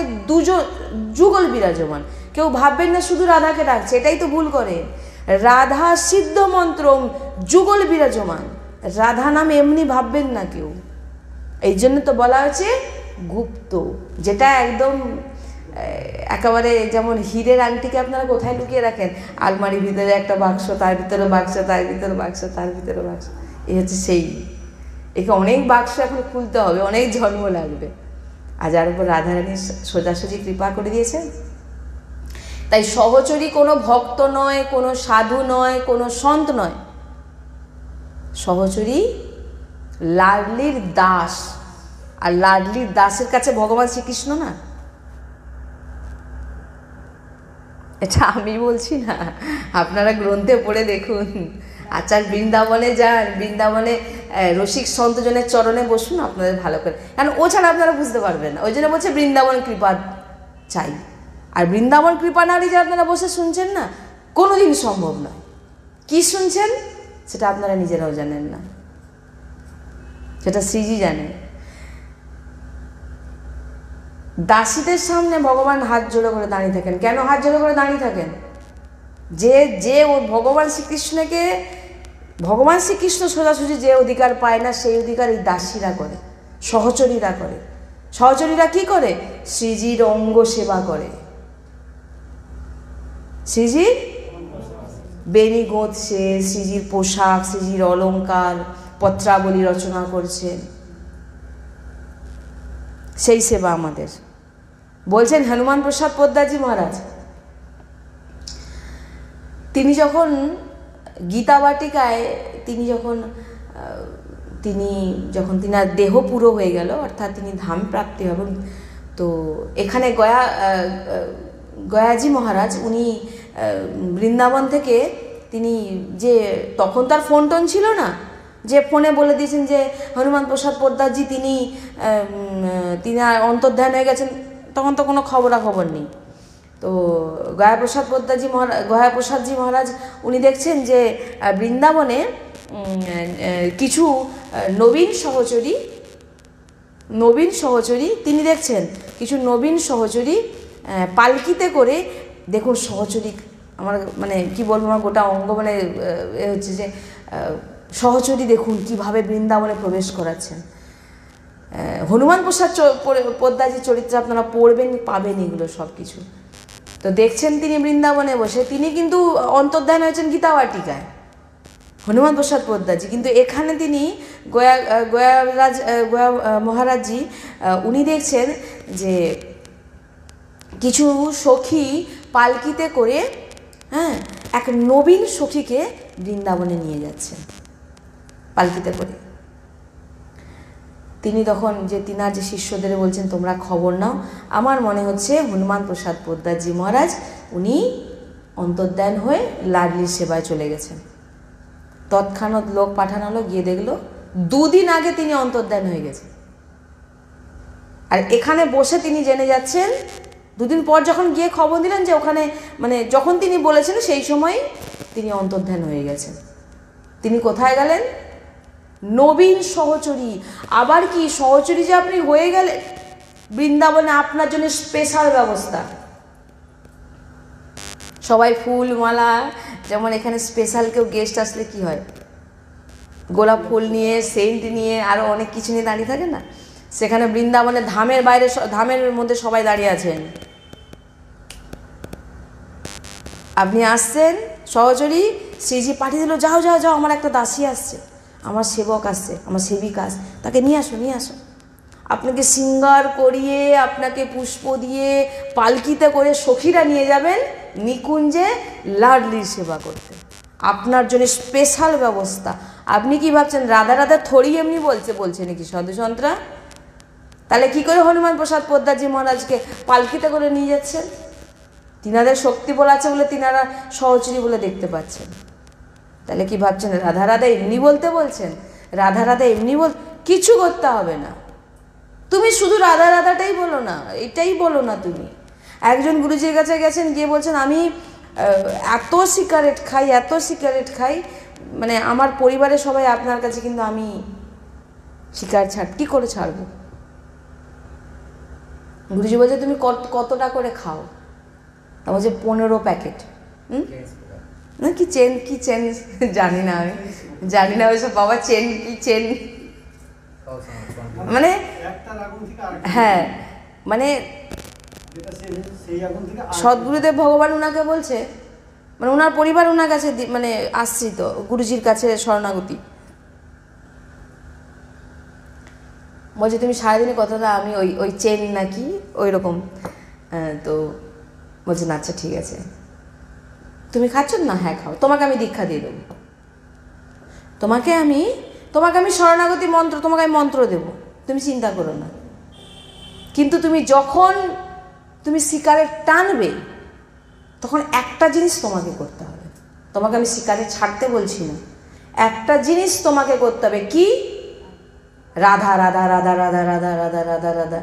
যুগল বিরাজমান। কেউ ভাববেন না শুধু রাধাকে ডাকছে, এটাই তো ভুল করে। রাধা সিদ্ধ মন্ত্রম যুগল বিরাজমান, রাধা নাম এমনি ভাববেন না কেউ। এই জন্য তো বলা হয়েছে গুপ্ত, যেটা একদম একেবারে যেমন হীরের আংটিকে আপনারা কোথায় লুকিয়ে রাখেন? আলমারির ভিতরে একটা বাক্স, তার ভিতরে বাক্স, তার ভিতরে বাক্স, তার ভিতরে বাক্স, এই হচ্ছে সেই। একে অনেক বাক্স এখন খুলতে হবে, অনেক জন্ম লাগবে। আর যার উপর রাধারানী সোজাসুজি কৃপা করে দিয়েছেন। তাই সহচরী কোনো ভক্ত নয়, কোনো সাধু নয়, কোনো সন্ত নয়, সহচরী লাডলির দাস, আর লাডলির দাসের কাছে ভগবান শ্রীকৃষ্ণ না। এটা আমি বলছি না, আপনারা গ্রন্থে পড়ে দেখুন। আচার বৃন্দাবনে যান, বৃন্দাবনে রসিক সন্তজনের চরণে বসুন, আপনাদের ভালো করে, কারণ ও ছাড়া আপনারা বুঝতে পারবেন না। ওই জন্য বলছে বৃন্দাবন কৃপা চাই। আর বৃন্দাবন কৃপা নারী যে আপনারা বসে শুনছেন না, কোনোদিন সম্ভব নয়। কি শুনছেন সেটা আপনারা নিজেরাও জানেন না, সেটা শ্রীজি জানেন। দাসীদের সামনে ভগবান হাত জোড়ো করে দাঁড়িয়ে থাকেন। কেন হাত জোড়ো করে দাঁড়িয়ে থাকেন? যে ও ভগবান শ্রীকৃষ্ণকে, ভগবান শ্রীকৃষ্ণ সোজাসুজি যে অধিকার পায় না, সেই অধিকার এই দাসীরা করে, সহচরীরা করে। সহচরীরা কি করে? শ্রীজির অঙ্গ সেবা করে, শ্রীজির বেনি গোঁথছে, শ্রীজির পোশাক, শ্রীজির অলঙ্কার, পত্রাবলী রচনা করছেন, সেই সেবা আমাদের। বলছেন হনুমান প্রসাদ পোদ্দারজি মহারাজ, তিনি যখন গীতা বাটিকায়, তিনি যখন তিনার দেহ পুরো হয়ে গেল, অর্থাৎ তিনি ধাম প্রাপ্তি হবেন, তো এখানে গয়াজি মহারাজ উনি বৃন্দাবন থেকে তিনি, যে তখন তার ফোন টোন ছিল না, যে ফোনে বলে দিয়েছেন যে হনুমান প্রসাদ পোদ্দারজি তিনি অন্তর্ধান হয়ে গেছেন, তখন তো কোনো খবরাখবর নেই। তো গয়াপ্রসাদজি মহারাজ উনি দেখছেন যে বৃন্দাবনে কিছু নবীন সহচরী তিনি দেখছেন কিছু নবীন সহচরী পালকিতে করে, দেখুন সহচরী, আমার মানে কি বলবো, আমার গোটা অঙ্গ মানে হচ্ছে যে সহচরী দেখুন কিভাবে বৃন্দাবনে প্রবেশ করাচ্ছেন। হনুমান প্রসাদ পোদ্দারজির চরিত্রে আপনারা পড়বেন, পাবেন এগুলো সব কিছু। তো দেখছেন তিনি বৃন্দাবনে বসে, তিনি কিন্তু অন্তর্ধান হয়েছেন গীতা বাটিকায়, হনুমান প্রসাদ পোদ্দারজি। কিন্তু এখানে তিনি গয়া মহারাজজি উনি দেখছেন যে কিছু সখী পালকিতে করে, হ্যাঁ, এক নবীন সখীকে বৃন্দাবনে নিয়ে যাচ্ছেন পালকিতে করে। তিনি তখন তিনার যে শিষ্যদের বলছেন তোমরা খবর নাও, আমার মনে হচ্ছে হনুমান প্রসাদ পোদ্দারজি মহারাজ উনি অন্তর্ধান হয়ে লাডলির সেবায় চলে গেছেন। তৎক্ষণাৎ লোক পাঠানো হলো, গিয়ে দেখলো 2 দিন আগে তিনি অন্তর্ধান হয়ে গেছেন। আর এখানে বসে তিনি জেনে যাচ্ছেন, 2 দিন পর যখন গিয়ে খবর দিলেন যে ওখানে, মানে যখন তিনি বলেছেন সেই সময় তিনি অন্তর্ধান হয়ে গেছেন। তিনি কোথায় গেলেন? নবীন সহচরী। আবার কি সহচরী যে আপনি হয়ে গেলেন, বৃন্দাবনে আপনার জন্য স্পেশাল ব্যবস্থা, সবাই ফুল মালা, যেমন এখানে স্পেশাল কেউ গেস্ট আসলে কি হয়, গোলাপ ফুল নিয়ে, সেন্ট নিয়ে, আরও অনেক কিছু নিয়ে দাঁড়িয়ে থাকে না, সেখানে বৃন্দাবনে ধামের বাইরে, ধামের মধ্যে সবাই দাঁড়িয়ে আছেন। আপনি আসছেন, সহচরী শ্রীজি পাঠিয়ে দিল, যাও যাও যাও, আমার একটা দাসী আসছে, আমার সেবক আসছে, আমার সেবিকা আসছে, তাকে নিয়ে আসো নিয়ে আসো। আপনাকে শৃঙ্গার করিয়ে, আপনাকে পুষ্প দিয়ে পালকিতে করে সখীরা নিয়ে যাবেন নিকুঞ্জে লাডলির সেবা করতে। আপনার জন্য স্পেশাল ব্যবস্থা। আপনি কি ভাবছেন রাধা রাধা থরি এমনি বলছে নাকি সাধুসন্তরা? তাহলে কি করে হনুমান প্রসাদ পোদ্দারজি মহারাজকে পালকিতে করে নিয়ে যাচ্ছেন? তিনাদের শক্তি বল আছে বলে তিনারা সহচরী বলে দেখতে পাচ্ছেন। তাহলে কি ভাবছেন রাধা রাধা এমনি বলতে বলছেন? রাধা রাধা এমনি কিছু করতে হবে না, তুমি শুধু রাধা রাধাটাই বলো না, এটাই বলো না। তুমি একজন গুরুজির কাছে গেছেন, গিয়ে বলছেন আমি এত সিগারেট খাই, মানে আমার পরিবারের সবাই আপনার কাছে, কিন্তু আমি সিগারেট কি করে ছাড়বো? গুরুজি বলছে তুমি কতটা করে খাও? তা বলছে 15 প্যাকেট। না কি চেন জানি না, আমি জানি না ওইসব বাবা, চেন মানে, হ্যাঁ, মানে সদ্গুরুদেব ভগবান ওনাকে বলছে, মানে ওনার পরিবার ওনার কাছে মানে আশ্রিত, গুরুজির কাছে শরণাগতি। বলছে তুমি সারাদিনে কতটা? আমি ওই চেন নাকি ওই রকম। তো বলছে না, আচ্ছা ঠিক আছে, তুমি খাচ্ছ না? হ্যাঁ খাও, তোমাকে আমি দীক্ষা দিয়ে দেবো। তোমাকে আমি শরণাগতি মন্ত্র, তোমাকে আমি মন্ত্র দেব, তুমি চিন্তা করো না। কিন্তু তুমি যখন তুমি সিগারেট টানবে তখন একটা জিনিস তোমাকে করতে হবে। তোমাকে আমি সিগারেট ছাড়তে বলছি না, একটা জিনিস তোমাকে করতে হবে। কি? রাধা রাধা রাধা রাধা রাধা রাধা রাধা রাধা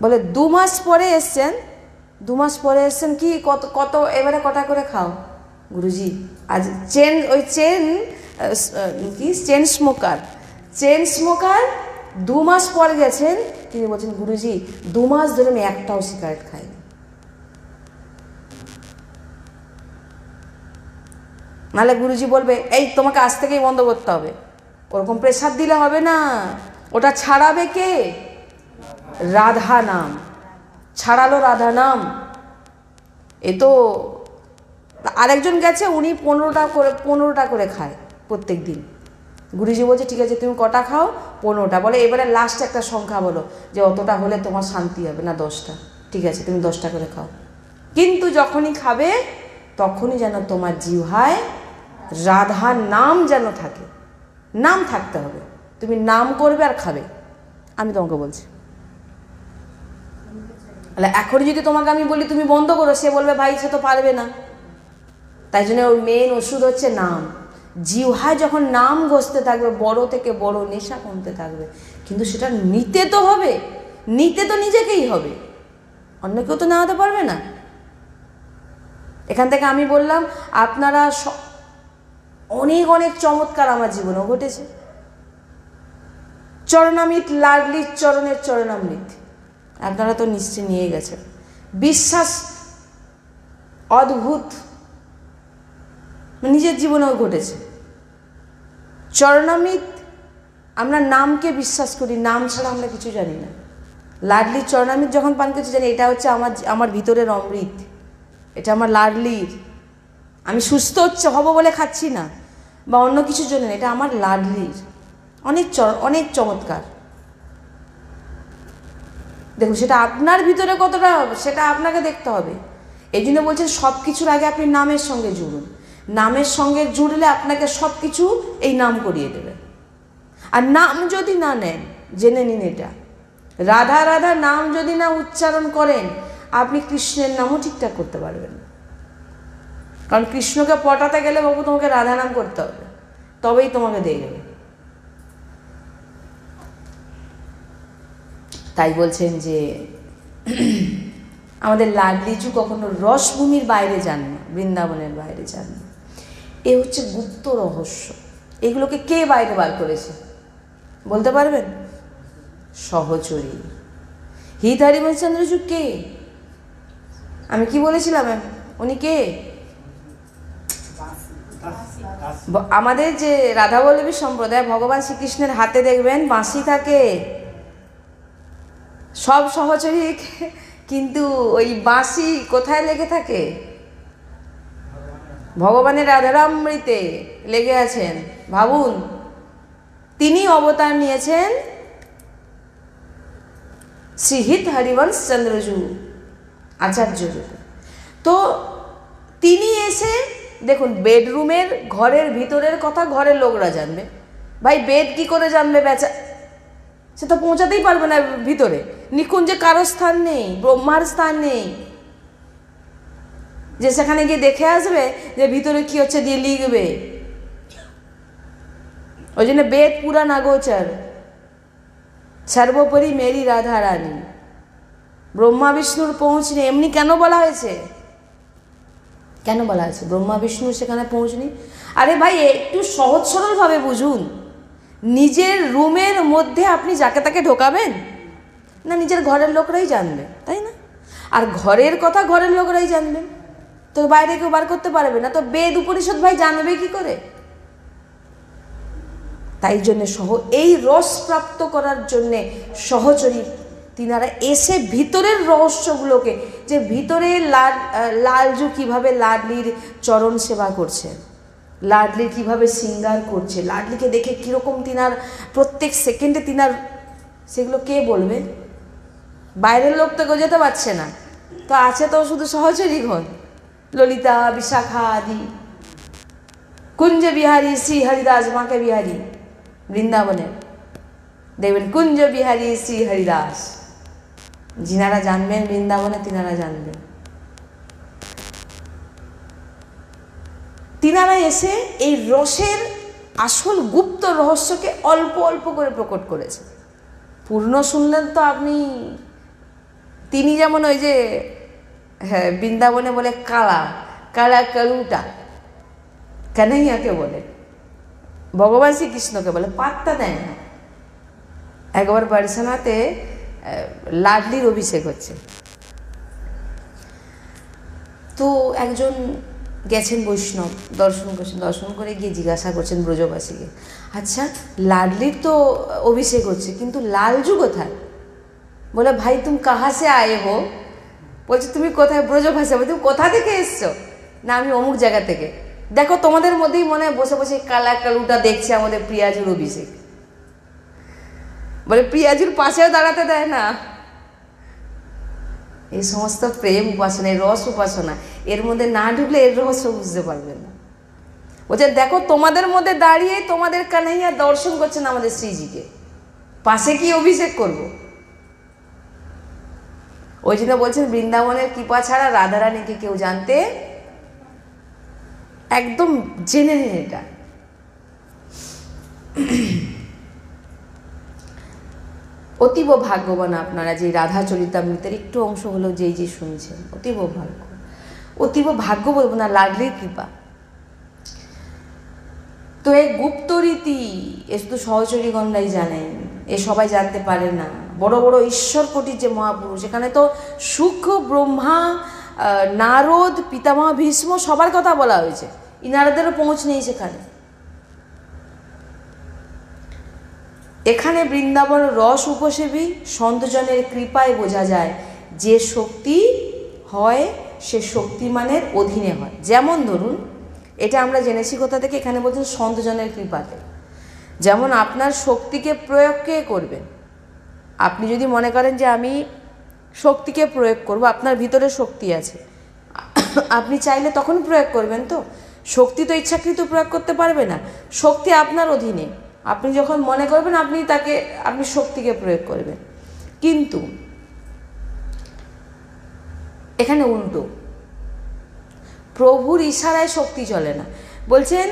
বলে। 2 মাস পরে এসছেন কি কত কত এবারে কটা করে খাও গুরুজি? আজ চেন স্মোকার 2 মাস পর গেছেন, তিনি বলছেন গুরুজি 2 মাস ধরে আমি একটাও সিগারেট খাইনি। নাহলে গুরুজি বলবে এই তোমাকে আজ থেকেই বন্ধ করতে হবে। ওরকম প্রেসার দিলে হবে না, ওটা ছাড়াবে কে? রাধা নাম। ছাড়ালো রাধা নাম। এ তো আরেকজন গেছে, উনি 15টা করে খায় প্রত্যেক দিন। গুরুজি বলছে ঠিক আছে তুমি কটা খাও? 15টা। বলে এবারে লাস্ট একটা সংখ্যা বলো যে অতটা হলে তোমার শান্তি হবে। না 10টা। ঠিক আছে তুমি 10টা করে খাও। কিন্তু যখনই খাবে তখনই যেন তোমার জিহ্বায় রাধার নাম যেন থাকে, নাম থাকতে হবে। তুমি নাম করবে আর খাবে, আমি তোমাকে বলছি। তাহলে এখন যদি তোমাকে আমি বলি তুমি বন্ধ করো, সে বলবে ভাই সে তো পারবে না। তাই জন্য ওর মেন ওষুধ হচ্ছে নাম। জিহ্বায় যখন নাম ঘষতে থাকবে বড় থেকে বড় নেশা কমতে থাকবে। কিন্তু সেটা নিতে তো হবে, নিতে তো নিজেকেই হবে, অন্য কেউ তো নেওয়াতে পারবে না। এখান থেকে আমি বললাম আপনারা অনেক অনেক চমৎকার আমার জীবনেও ঘটেছে। চরণামৃত, লাডলির চরণের চরণামৃত আপনারা তো নিশ্চয় নিয়ে গেছেন। বিশ্বাস অদ্ভুত নিজের জীবনেও ঘটেছে। চরণামৃত আমরা নামকে বিশ্বাস করি, নাম ছাড়া আমরা কিছু জানি না। লাডলির চরণামৃত যখন পান করছি জানি এটা হচ্ছে আমার ভিতরের অমৃত, এটা আমার লাডলির। আমি সুস্থ হব বলে খাচ্ছি না বা অন্য কিছুর জন্য, এটা আমার লাডলির। অনেক চমৎকার। দেখুন সেটা আপনার ভিতরে কতটা হবে সেটা আপনাকে দেখতে হবে। এই জন্য বলছেন সব কিছুর আগে আপনি নামের সঙ্গে জুড়ুন। নামের সঙ্গে জুড়লে আপনাকে সব কিছু এই নাম করিয়ে দেবে। আর নাম যদি না নেন, জেনে নিন এটা রাধা রাধা নাম যদি না উচ্চারণ করেন আপনি কৃষ্ণের নামও ঠিকঠাক করতে পারবেন না। কারণ কৃষ্ণকে পটাতে গেলে বাবু তোমাকে রাধা নাম করতে হবে, তবেই তোমাকে দেখবে। তাই বলছেন যে আমাদের লাডলিজু কখনো রসভূমির বাইরে যান না, বৃন্দাবনের বাইরে যান না। এ হচ্ছে গুপ্ত রহস্য। এগুলোকে কে বাইরে বার করেছে বলতে পারবেন? সহচরী। হিত হরিবংশচন্দ্রজু কে? আমি কি বলেছিলাম উনি কে? আমাদের যে রাধাবল্লভী সম্প্রদায়, ভগবান শ্রীকৃষ্ণের হাতে দেখবেন বাঁশি থাকে, সব সহচরী, কিন্তু ওই বাঁশি কোথায় লেগে থাকে? ভগবানের রাধারামৃতে লেগে আছেন। ভাবুন তিনি অবতার নিয়েছেন শ্রী হিত হরিবংশচন্দ্রজু আচার্য। তো তিনি এসে দেখুন বেডরুমের ঘরের ভিতরের কথা ঘরের লোকরা জানবে। ভাই বেড কি করে জানবে বেচা? সে তো পৌঁছাতেই পারবে না ভিতরে। নিকুঞ্জে কারো স্থান নেই, ব্রহ্মার স্থান নেই যে সেখানে গিয়ে দেখে আসবে যে ভিতরে কি হচ্ছে দিয়ে লিখবে। ওই জন্য বেদ পুরা নাগোচর, সর্বোপরি মেরি রাধা রানী। ব্রহ্মা বিষ্ণুর পৌঁছ নেই। এমনি কেন বলা হয়েছে? কেন বলা হয়েছে ব্রহ্মা বিষ্ণু সেখানে পৌঁছনি? আরে ভাই একটু সহজ সরলভাবে বুঝুন। নিজের রুমের মধ্যে আপনি যাকে তাকে ঢোকাবেন না? নিজের ঘরের লোকরাই জানবে, তাই না? আর ঘরের কথা ঘরের লোকরাই জানবেন, তো বাইরে কেউ বার করতে পারবে না। তো বেদ উপনিষদ ভাই জানবে কি করে? তাই জন্যে এই রস প্রাপ্ত করার জন্যে সহচরী তিনারা এসে ভিতরের রহস্যগুলোকে, যে ভিতরে লালজু কিভাবে লাডলির চরণ সেবা করছে, লাডলি কিভাবে সিঙ্গার করছে, লাডলিকে দেখে কীরকম তিনার প্রত্যেক সেকেন্ডে তিনার, সেগুলো কে বলবে? বাইরের লোক তো কেউ যেতে পারছে না। তো আছে তো শুধু সহচরীগণ, ললিতা, বিশাখা আদি। কুঞ্জ বিহারী শ্রী হরিদাস বাঁকে বিহারী বৃন্দাবনে দেখবেন কুঞ্জ বিহারী শ্রী হরিদাস। যিনারা জানবেন বৃন্দাবনে তিনারা জানবেন। তিনারা এসে এই রসের আসল গুপ্ত রহস্যকে অল্প অল্প করে প্রকট করেছে। পূর্ণ শুনলেন তো আপনি। তিনি যেমন ওই যে হ্যাঁ বৃন্দাবনে বলে কালা কালা কালুটা কানাইয়াকে বলে, ভগবান শ্রীকৃষ্ণকে বলে, পাত্তা দেয় না। একবার বারসানাতে লাডলির অভিষেক হচ্ছে, তো একজন গেছেন বৈষ্ণব দর্শন করছেন, দর্শন করে গিয়ে জিজ্ঞাসা করছেন ব্রজবাসীকে, আচ্ছা লাডলির তো অভিষেক হচ্ছে কিন্তু লালজু কোথায়? বলে ভাই তুমি কাহা সে আয়ে হো? বলছে তুমি কোথায়? ব্রজভাষা। বলে তুমি কোথা থেকে এসছো? না আমি অমুক জায়গা থেকে। দেখো তোমাদের মধ্যেই মনে হয় বসে বসে কালা কালুটা দেখছে আমাদের প্রিয়াজুর অভিষেক। বলে প্রিয়াজুর পাশেও দাঁড়াতে দেয় না। এই সমস্ত প্রেম উপাসনা, এই রস উপাসনা, এর মধ্যে না ঢুকলে এর রহস্য বুঝতে পারবেন না। বলছে দেখো তোমাদের মধ্যে দাঁড়িয়ে তোমাদের কানাইয়া দর্শন করছেন আমাদের শ্রীজিকে, পাশে কি অভিষেক করব? ওই জন্য বলছেন বৃন্দাবনের কৃপা ছাড়া রাধারানীকে কেউ জানতে, একদম জেনে নেন এটা। অতীব ভাগ্যবান আপনারা যে রাধা চরিতামৃতের একটু অংশ হলেও যে শুনছেন, অতীব ভাগ্য। অতীব ভাগ্য বলবো না, লাডলির কৃপা। তো এই গুপ্ত রীতি এ শুধু সহচরীগণরাই জানেন, এ সবাই জানতে পারে না। বড় বড় ঈশ্বর কোটির যে মহাপুরুষ, এখানে তো শুক্র, ব্রহ্মা, নারদ, পিতামহ ভীষ্ম সবার কথা বলা হয়েছে, ইনারাদেরও পৌঁছ নেই সেখানে। এখানে বৃন্দাবন রস উপসেবী সন্তজনের কৃপায় বোঝা যায় যে শক্তি হয় সে শক্তিমানের অধীনে হয়। যেমন ধরুন, এটা আমরা জেনেছি কোথা থেকে, এখানে বলছেন সন্তজনের কৃপাতে। যেমন আপনার শক্তিকে প্রয়োগ কে করবেন? আপনি যদি মনে করেন যে আমি শক্তিকে প্রয়োগ করব, আপনার ভিতরে শক্তি আছে, আপনি চাইলে তখন প্রয়োগ করবেন। তো শক্তি তো ইচ্ছাকৃত প্রয়োগ করতে পারবে না, শক্তি আপনার অধীনে। আপনি যখন মনে করবেন আপনি শক্তিকে প্রয়োগ করবেন। কিন্তু এখানে উল্টো, প্রভুর ইশারায় শক্তি চলে না। বলছেন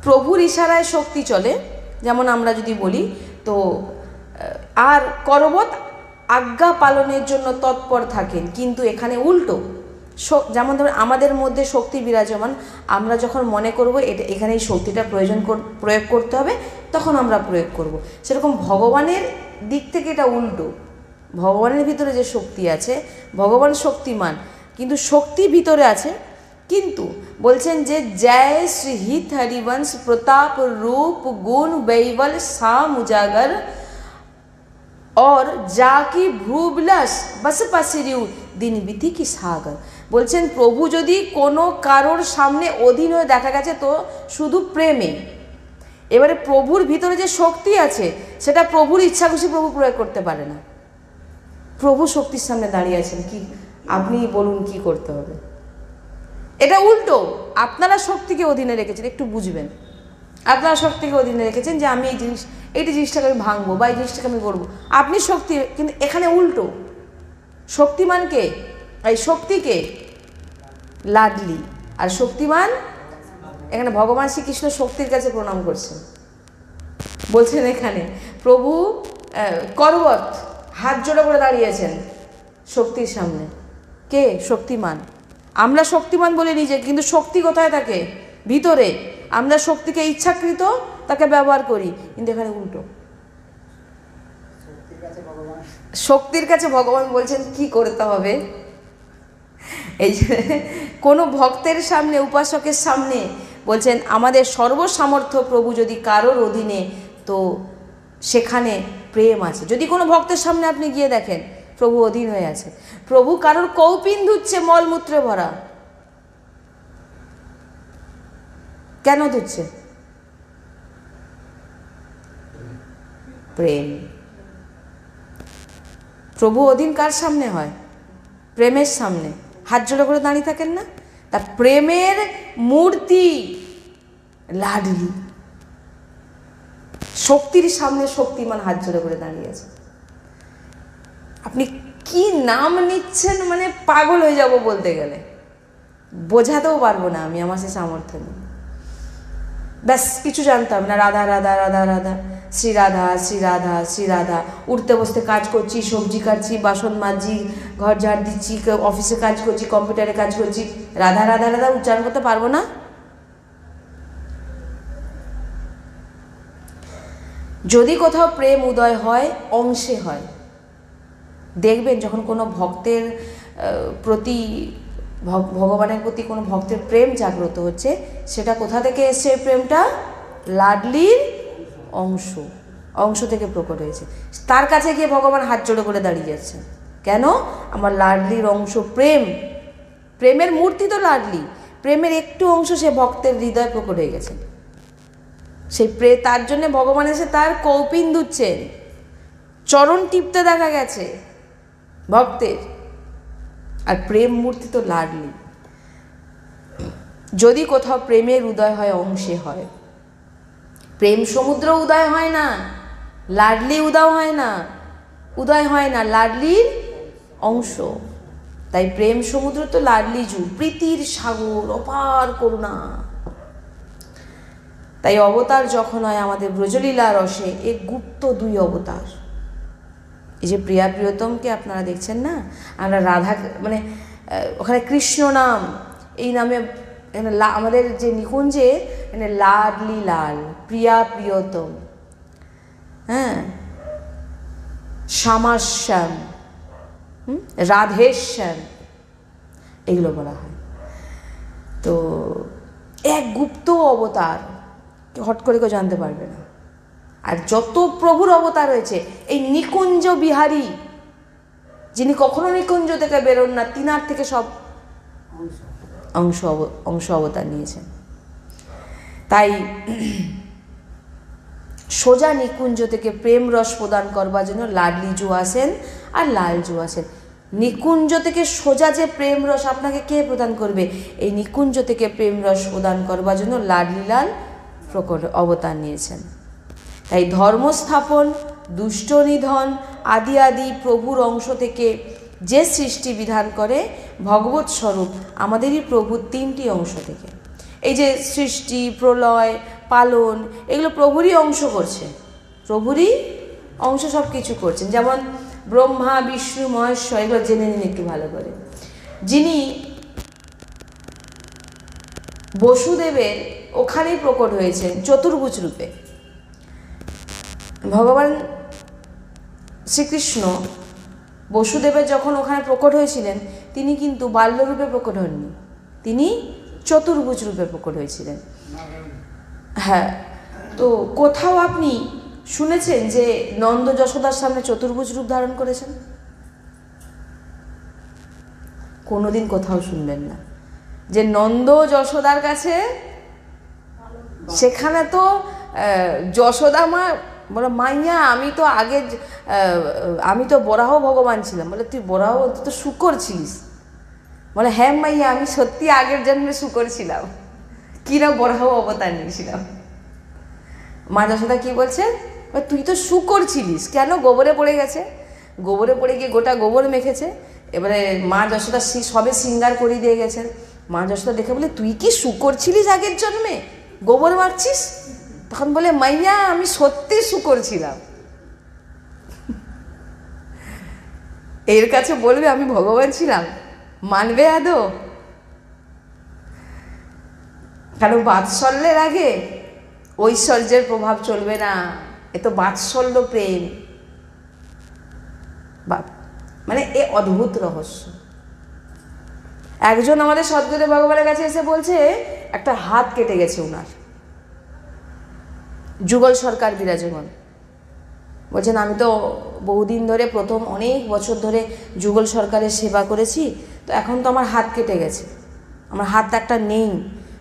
প্রভুর ইশারায় শক্তি চলে। যেমন আমরা যদি বলি তো, আর করবত আজ্ঞা পালনের জন্য তৎপর থাকেন। কিন্তু এখানে উল্টো, যেমন ধরুন আমাদের মধ্যে শক্তি বিরাজমান, আমরা যখন মনে করব এখানে এই শক্তিটা প্রয়োগ করতে হবে, তখন আমরা প্রয়োগ করব। সেরকম ভগবানের দিক থেকে এটা উল্টো। ভগবানের ভিতরে যে শক্তি আছে, ভগবান শক্তিমান, কিন্তু শক্তি ভিতরে আছে। কিন্তু বলছেন যে জয় শ্রী হিত হরিবংশ প্রতাপ রূপ গুণ বৈবল সাম উজাগর और जाकी भ्रूबलस बस पसिरिउ दिन বিধি কি সাগর। বলছেন প্রভু যদি কোনো কারোর সামনে অধীন হয়ে দেখা গেছে তো শুধু প্রেমে। এবারে প্রভুর ভিতরে যে শক্তি আছে সেটা প্রভুর ইচ্ছা খুশি প্রভু প্রয়োগ করতে পারে না। প্রভু শক্তির সামনে দাঁড়িয়ে আছেন, কি আপনি বলুন কি করতে হবে? এটা উল্টো, আপনারা শক্তিকে অধীনে রেখেছেন, একটু বুঝবেন। আপনারা শক্তিকে অধীনে রেখেছেন যে আমি এই জিনিসটাকে আমি ভাঙবো বা এই জিনিসটাকে আমি করবো, আপনি শক্তি। কিন্তু এখানে উল্টো, শক্তিমানকে, এই শক্তিকে লাডলি, আর শক্তিমান এখানে ভগবান শ্রীকৃষ্ণ শক্তির কাছে প্রণাম করছেন। বলছেন এখানে প্রভু করবত হাত জোড়া করে দাঁড়িয়েছেন শক্তির সামনে। কে? শক্তিমান। আমরা শক্তিমান বলে নিজে, কিন্তু শক্তি কোথায় থাকে? ভিতরে। আমরা শক্তিকে ইচ্ছাকৃত তাকে ব্যবহার করি, কিন্তু এখানে উল্টো। শক্তির কাছে ভগবান বলছেন কি করতে হবে। এই যে কোনো ভক্তের সামনে, উপাসকের সামনে বলছেন আমাদের সর্বসামর্থ্য প্রভু যদি কারোর অধীনে, তো সেখানে প্রেম আছে। যদি কোনো ভক্তের সামনে আপনি গিয়ে দেখেন প্রভু অধীন হয়ে আছে, প্রভু কারোর কৌপিন ধুচ্ছে মলমূত্রে ভরা, কেন ধুচ্ছে? প্রেম। প্রভু অধীন কার সামনে হয়? প্রেমের সামনে। হাত জোড়া করে দাঁড়িয়ে থাকেন না? তার প্রেমের মূর্তি লাডলি, শক্তির সামনে শক্তিমান হাত জোড়া করে দাঁড়িয়ে আছে। আপনি কি নাম নিচ্ছেন, মানে পাগল হয়ে যাব বলতে গেলে, বোঝাতেও পারবো না আমি, আমার সে সামর্থ্য নেই। ব্যাস কিছু জানতাম না, রাধা রাধা রাধা রাধা, শ্রী রাধা শ্রী রাধা শ্রী রাধা। উঠতে বসতে কাজ করছি, সবজি কাটছি, বাসন মাজছি, ঘর ঝাড় দিচ্ছি, অফিসে কাজ করছি, কম্পিউটারে কাজ করছি, রাধা রাধা রাধা উচ্চারণ করতে পারবো না? যদি কোথাও প্রেম উদয় হয়, অংশে হয়। দেখবেন যখন কোনো ভক্তের প্রতি, ভগবানের প্রতি কোনো ভক্তের প্রেম জাগ্রত হচ্ছে, সেটা কোথা থেকে এসছে? প্রেমটা লাডলির অংশ থেকে প্রকট হয়েছে। তার কাছে গিয়ে ভগবান হাত জোড়ো করে দাঁড়িয়ে যাচ্ছে। কেন? আমার লাডলির অংশ প্রেম, প্রেমের মূর্তি তো লাডলি, প্রেমের একটু অংশ সে ভক্তের হৃদয় প্রকট হয়ে গেছে। সেই তার জন্য ভগবান এসে তার কৌপিন দুচ্ছেন, চরণ টিপতে দেখা গেছে ভক্তের। আর প্রেম মূর্তি তো লাডলি। যদি কোথাও প্রেমের উদয় হয়, অংশে হয়। প্রেম সমুদ্র উদয় হয় না, লাডলি উদয় হয় না, লাডলির অংশ। তাই প্রেম সমুদ্র তো লাডলি জু, প্রীতির সাগর, অপার করুণা। তাই অবতার যখন হয় আমাদের ব্রজলীলা রসে, এ গুপ্ত দুই অবতার। এই যে প্রিয়া প্রিয়তমকে আপনারা দেখছেন না, আমরা রাধা, মানে ওখানে কৃষ্ণ নাম, এই নামে আমাদের যে নিকুঞ্জে মানে লাডলি লাল, প্রিয়া প্রিয়তম, হ্যাঁ, শ্যামাশ্যাম, রাধেশ্যাম, এগুলো বলা হয়। তো এক গুপ্ত অবতার, হট করে কেউ জানতে পারবে না। আর যত প্রভুর অবতার হয়েছে, এই নিকুঞ্জ বিহারী, যিনি কখনো নিকুঞ্জ থেকে বেরোন না, তিনার থেকে সব অংশ অবতার নিয়েছেন। তাই সোজা নিকুঞ্জ থেকে প্রেম রস প্রদান করবার জন্য লাডলি জু আসেন আর লাল জু আসেন। নিকুঞ্জ থেকে সোজা যে প্রেম রস আপনাকে কে প্রদান করবে? এই নিকুঞ্জ থেকে প্রেম রস প্রদান করবার জন্য লাডলি লাল প্রকট অবতার নিয়েছেন। তাই ধর্মস্থাপন, দুষ্ট নিধন আদি আদি প্রভুর অংশ থেকে যে সৃষ্টি বিধান করে, ভগবৎ স্বরূপ আমাদেরই প্রভুর তিনটি অংশ থেকে। এই যে সৃষ্টি, প্রলয়, পালন, এগুলো প্রভুরই অংশ করছে, প্রভুরই অংশ সব কিছু করছেন। যেমন ব্রহ্মা, বিষ্ণু, মহেশ্বর, এগুলো জেনে নিন একটু ভালো করে। যিনি বসুদেবের ওখানেই প্রকট হয়েছেন চতুর্ভুজ রূপে, ভগবান শ্রীকৃষ্ণ বসুদেবের যখন ওখানে প্রকট হয়েছিলেন, তিনি কিন্তু বাল্যরূপে প্রকট হননি, তিনি চতুর্ভুজ রূপে প্রকট হয়েছিলেন। হ্যাঁ, তো কোথাও আপনি শুনেছেন যে নন্দ যশোদার সামনে চতুর্ভুজ রূপ ধারণ করেছেন? কোনোদিন কোথাও শুনবেন না যে নন্দ যশোদার কাছে, সেখানে তো যশোদা মা বলে, মাইয়া আমি তো বরাহ ভগবান ছিলাম। বলে, তুই বরাহ, তুই তো শূকর ছিলিস। বলে, হ্যাঁ মাইয়া, আমি সত্যি আগের জন্মে শূকর ছিলাম, কিনা বরাহ অবতার নিয়েছিলাম। মা যশোদা কি বলছে? তুই তো শূকর ছিলিস, কেন? গোবরে পড়ে গেছে, গোবরে পড়ে গিয়ে গোটা গোবর মেখেছে। এবারে মা যশোদা সবে শৃঙ্গার করিয়ে দিয়ে গেছেন। মা যশোদা দেখে বলে, তুই কি শূকর ছিলিস আগের জন্মে, গোবর মাখছিস? তখন বলে, মাইয়া, আমি সত্যি শূকর ছিলাম। এর কাছে বলবে আমি ভগবান ছিলাম, মানবে আদৌ? কারণ বাৎসল্যের আগে ঐশ্বর্যের প্রভাব চলবে না। এ তো বাৎসল্য প্রেম, মানে এ অদ্ভুত রহস্য। একজন আমাদের সদ্গুরু ভগবানের কাছে এসে বলছে, একটা হাত কেটে গেছে ওনার, যুগল সরকার বিরাজমান। বলছেন, আমি তো বহুদিন ধরে, প্রথম অনেক বছর ধরে যুগল সরকারের সেবা করেছি, তো এখন তো আমার হাত কেটে গেছে, আমার হাত একটা নেই,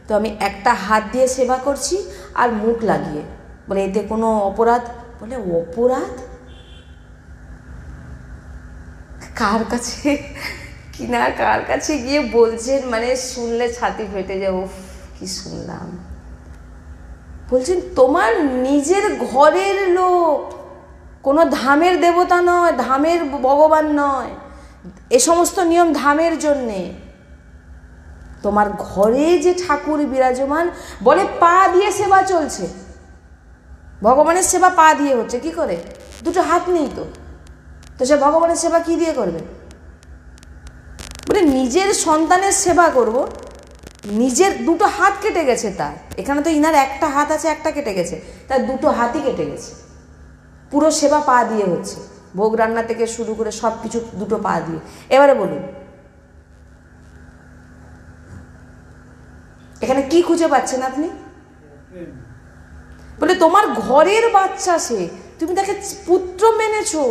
তো আমি একটা হাত দিয়ে সেবা করছি আর মুখ লাগিয়ে। বলে, এতে কোনো অপরাধ? বলে, অপরাধ কার কাছে কিনা কার কাছে গিয়ে বলছেন, মানে শুনলে ছাতি ফেটে যায়। উফ, কি শুনলাম। বলছেন তোমার নিজের ঘরের লোক, কোনো ধামের দেবতা নয়, ধামের ভগবান নয়, এ সমস্ত নিয়ম ধামের জন্যে। তোমার ঘরে যে ঠাকুর বিরাজমান, বলে পা দিয়ে সেবা চলছে। ভগবানের সেবা পা দিয়ে হচ্ছে। কি করে? দুটো হাত নেই তো, তো সে ভগবানের সেবা কি দিয়ে করবে? বলে নিজের সন্তানের সেবা করব, নিজের দুটো হাত কেটে গেছে তার। এখানে তো ইনার একটা হাত আছে, একটা কেটে গেছে, তার দুটো হাতই কেটে গেছে। পুরো সেবা পা দিয়ে হচ্ছে, ভোগ রান্না থেকে শুরু করে সব কিছু দুটো পা দিয়ে। এবারে বলুন, এখানে কি খুঁজে পাচ্ছেন আপনি? বলে তোমার ঘরের বাচ্চা সে, তুমি তাকে পুত্র মেনেছো,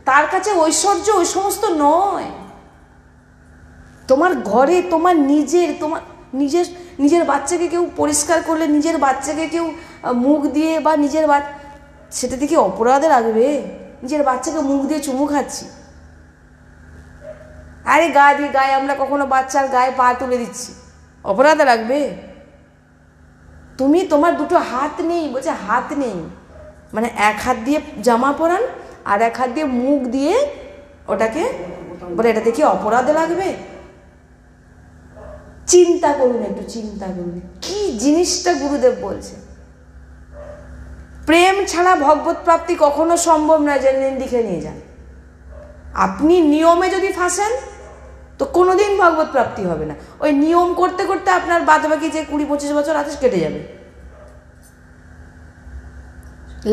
তার কাছে ঐশ্বর্য ওই সমস্ত নয়। তোমার ঘরে তোমার নিজের বাচ্চাকে কেউ পরিষ্কার করলে, নিজের বাচ্চাকে কেউ মুখ দিয়ে বা নিজের সেটা দেখে অপরাধে লাগবে? নিজের বাচ্চাকে মুখ দিয়ে চুমু খাচ্ছি, আরে গায়ে আমরা কখনো বাচ্চার গায়ে পা তুলে দিচ্ছি, অপরাধে লাগবে? তুমি তোমার দুটো হাত নেই, বলছে হাত নেই, মানে এক হাত দিয়ে জামা পরান আর এক হাত দিয়ে মুখ দিয়ে ওটাকে, বলে এটা দেখে অপরাধে লাগবে? চিন্তা করুন, একটু চিন্তা করুন কি জিনিসটা গুরুদেব বলছে। প্রেম ছাড়া ভগবত প্রাপ্তি কখনো সম্ভব নয়, জেনে লিখে নিয়ে যান। আপনি নিয়মে যদি ফাঁসেন তো কোনোদিন ভগবত প্রাপ্তি হবে না। ওই নিয়ম করতে করতে আপনার বাদবাকি যে 20-25 বছর আছে কেটে যাবে।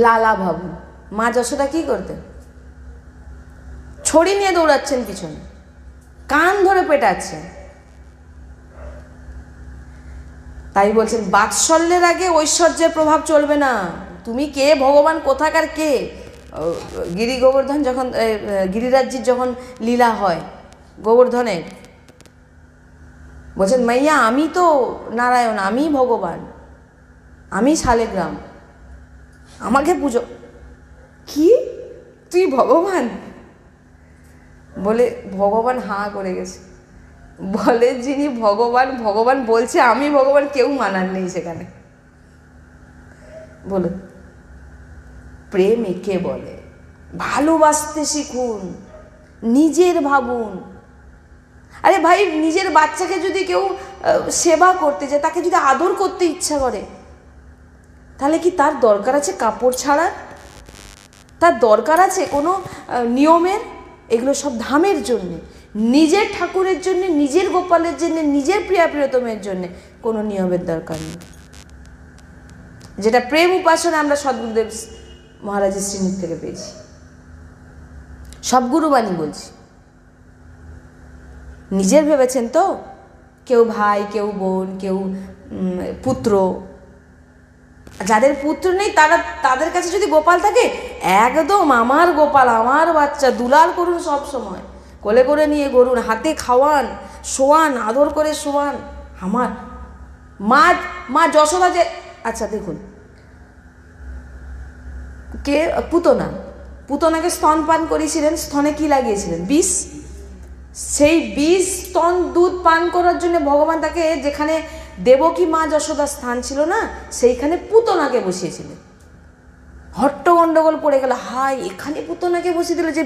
লালা ভাবুন, মা যশোদা কি করতেন? ছড়ি নিয়ে দৌড়াচ্ছেন পিছনে, কান ধরে পেটাচ্ছেন। তাই বলছেন বাৎসল্যের আগে ঐশ্বর্যের প্রভাব চলবে না। তুমি কে, ভগবান কোথাকার কে? গিরি গোবর্ধন যখন, গিরিরাজ্যের যখন লীলা হয় গোবর্ধনের, বলছেন মাইয়া আমি তো নারায়ণ, আমি ভগবান, আমি শালেগ্রাম, আমাকে পুজো। কি তুই ভগবান? বলে ভগবান হাঁ করে গেছে। বলে যিনি ভগবান বলছে আমি ভগবান, কেউ মানার নেই সেখানে। বলুন, প্রেম একে বলে। ভালোবাসতে শিখুন, নিজের ভাবুন। আরে ভাই, নিজের বাচ্চাকে যদি কেউ সেবা করতে যায়, তাকে যদি আদর করতে ইচ্ছা করে, তাহলে কি তার দরকার আছে কাপড় ছাড়ার? তার দরকার আছে কোনো নিয়মের? এগুলো সব ধামের জন্যে, নিজের ঠাকুরের জন্য, নিজের গোপালের জন্য, নিজের প্রিয়তমের জন্য কোনো নিয়মের দরকার নেই। যেটা প্রেম উপাসনা আমরা সদ্গুরুদেব মহারাজের শ্রীমুখ থেকে পেয়েছি। সব গুরুবাণী বলছি। নিজের ভেবেছেন তো? কেউ ভাই, কেউ বোন, কেউ পুত্র। যাদের পুত্র নেই তাদের কাছে যদি গোপাল থাকে, একদম আমার গোপাল, আমার বাচ্চা, দুলাল করুন সব সময়, কোলে করে নিয়ে গরুন, হাতে খাওয়ান, শোয়ান, আদর করে শোয়ান। আমার মা যশোদা যে, আচ্ছা দেখুন, কে পুতনাকে স্তনপান করিয়েছিলেন, স্তনে কি লাগিয়েছিলেন? বিষ। সেই বিষ স্তন দুধ পান করার জন্য ভগবান তাকে, যেখানে দেবকী মা যশোদার স্থান ছিল না, সেইখানে পুতনাকে বসিয়েছিলেন। হট্ট গন্ডগোল পড়ে গেল, হাই এখানে পুতনাকে বসিয়ে দিল যে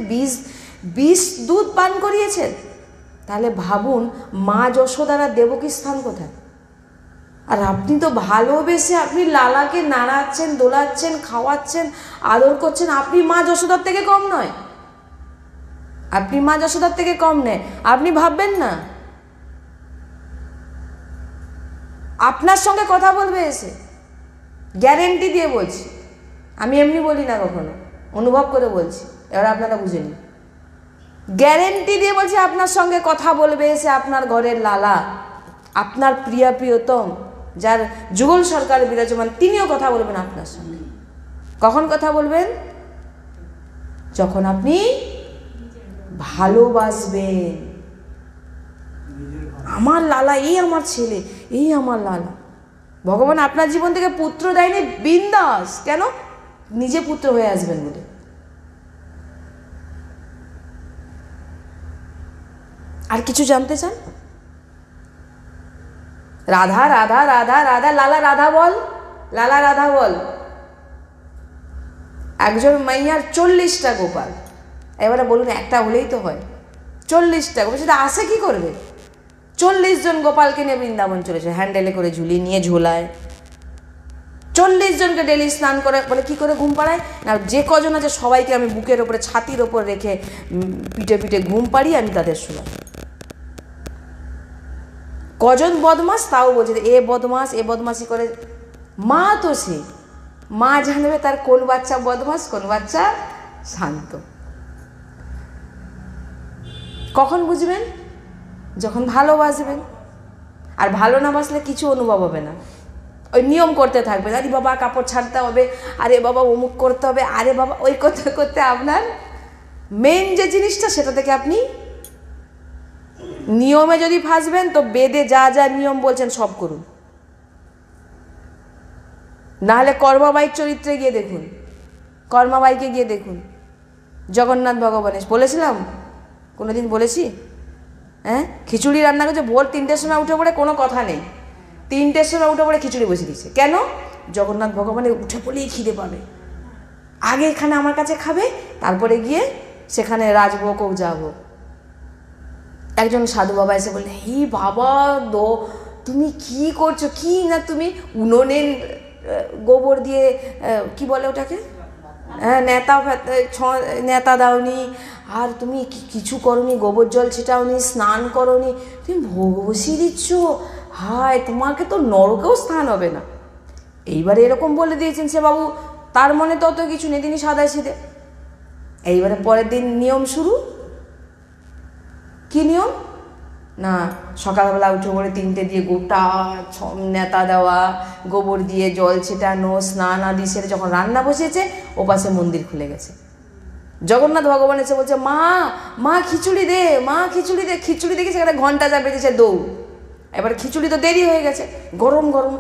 বিষ দুধ পান করিয়েছেন। তাহলে ভাবুন মা যশোদার আর দেবকীর স্থান কোথায়? আর আপনি তো ভালোবেসে আপনি লালাকে নাড়াচ্ছেন, দোলাচ্ছেন, খাওয়াচ্ছেন, আদর করছেন। আপনি মা যশোদার থেকে কম নয়, আপনি মা যশোদার থেকে কম নেয়, আপনি ভাববেন না। আপনার সঙ্গে কথা বলবে এসে, গ্যারেন্টি দিয়ে বলছি, আমি এমনি বলি না, কখনো অনুভব করে বলছি, এবার আপনারা বুঝে নিন। গ্যারেন্টি দিয়ে বলছি, আপনার সঙ্গে কথা বলবে এসে আপনার ঘরের লালা, আপনার প্রিয়তম, যার যুগল সরকার বিরাজমান, তিনিও কথা বলবেন আপনার সঙ্গে। কখন কথা বলবেন? যখন আপনি ভালোবাসবেন। আমার লালা, এই আমার ছেলে, এই আমার লালা। ভগবান আপনার জীবন থেকে পুত্র দেয়নি বিন্দাস, কেন? নিজে পুত্র হয়ে আসবেন বলে। আর কিছু জানতে চান? রাধা রাধা রাধা রাধা, লালা রাধা বল, লালা রাধা বল। একজন মাইয়ার 40টা গোপাল, এবারে বলুন একটা হলেই তো হয়, 40টা গোপাল, সেটা আসে কি করবে? 40 জন গোপালকে নিয়ে বৃন্দাবন চলেছে, হ্যান্ডেলে করে ঝুলিয়ে নিয়ে ঝোলায়। 40 জনকে ডেলি স্নান করে, বলে কি করে ঘুম পাড়ায় না, যে কজন আছে সবাইকে আমি বুকের ওপরে ছাতির ওপর রেখে পিঠে পিঠে ঘুম পাড়ি, আমি তাদের শোনাই। কজন বদমাস তাও বলছে, এ বদমাস, এ বদমাসি করে। মা তো সে, মা জানবে তার কোন বাচ্চা বদমাস, কোন বাচ্চা শান্ত। কখন বুঝবেন? যখন ভালোবাসবেন। আর ভালো না বাসলে কিছু অনুভব হবে না, ওই নিয়ম করতে থাকবে, আরে বাবা কাপড় ছাড়তে হবে, আরে বাবা অমুক করতে হবে, আরে বাবা ওই করতে করতে আপনার মেন যে জিনিসটা সেটা থেকে আপনি নিয়মে যদি ফাঁসবেন তো বেদে যা যা নিয়ম বলছেন সব করুন, নাহলে কর্মাবাইক চরিত্রে গিয়ে দেখুন, কর্মাবাইকে গিয়ে দেখুন। জগন্নাথ ভগবানের বলেছিলাম, কোনোদিন বলেছি? হ্যাঁ, খিচুড়ি রান্না করছে, ভোর 3টের সময় উঠে পড়ে, কোনো কথা নেই, 3টের সময় উঠে পড়ে খিচুড়ি বসে দিচ্ছে। কেন? জগন্নাথ ভগবানের উঠে পড়লেই খিদে পাবে, আগে এখানে আমার কাছে খাবে, তারপরে গিয়ে সেখানে রাজভোগ ও যাবো। একজন সাধু বাবা এসে বললেন, হি বাবা দো, তুমি কি করছো? কি না তুমি উনুনে গোবর দিয়ে কি বলে ওটাকে, হ্যাঁ নেতা দাওনি, আর তুমি কিছু করনি, গোবর জল ছিটাওনি, স্নান করনি, তুমি ভোগ বসিয়ে দিচ্ছ, হায় তোমাকে তো নরকেও স্থান হবে না। এইবারে এরকম বলে দিয়েছেন সে বাবু, তার মনে তো অত কিছু নেই, তিনি সাদা সিধে। এইবারে পরের দিন নিয়ম শুরু। কি নিয়ম? না, সকালবেলা উঠে পড়ে 3টে দিয়ে গোটা নেতা দেওয়া, গোবর দিয়ে জল ছেটানো, স্নান আদি সেরে যখন রান্না বসেছে, ওপাশে মন্দির খুলে গেছে। জগন্নাথ ভগবান এসে বলছে, মা মা খিচুড়ি দে, মা খিচুড়ি দে। খিচুড়ি দেখে সেখানে ঘন্টা যা বেজেছে দৌড়। এবার খিচুড়ি তো দেরি হয়ে গেছে, গরম গরম,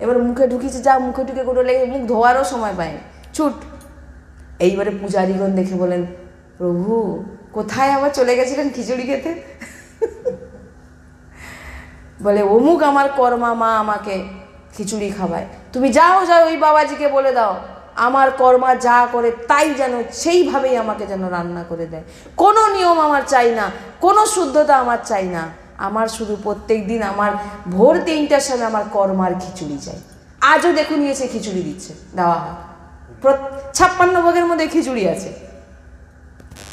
এবার মুখে ঢুকিয়েছে, যা মুখে ঢুকে কোনো লেগে মুখ ধোয়ারও সময় পায়, ছুট। এইবারে পূজারীগণ দেখে বলেন, প্রভু কোথায় আবার চলে গেছিলেন খিচুড়ি খেতে? বলে, অমুক আমার কর্মা মা আমাকে খিচুড়ি খাওয়ায়, তুমি যাও যাও ওই বাবাজিকে বলে দাও আমার কর্মা যা করে তাই যেন সেইভাবেই আমাকে যেন রান্না করে দেয়, কোনো নিয়ম আমার চাই না, কোনো শুদ্ধতা আমার চাই না, আমার শুধু প্রত্যেক দিন আমার ভোর 3টার সময় আমার কর্মার খিচুড়ি চাই। আজও দেখুন এসে খিচুড়ি দিচ্ছে, দেওয়া হয়, 56 ভোগের মধ্যে খিচুড়ি আছে।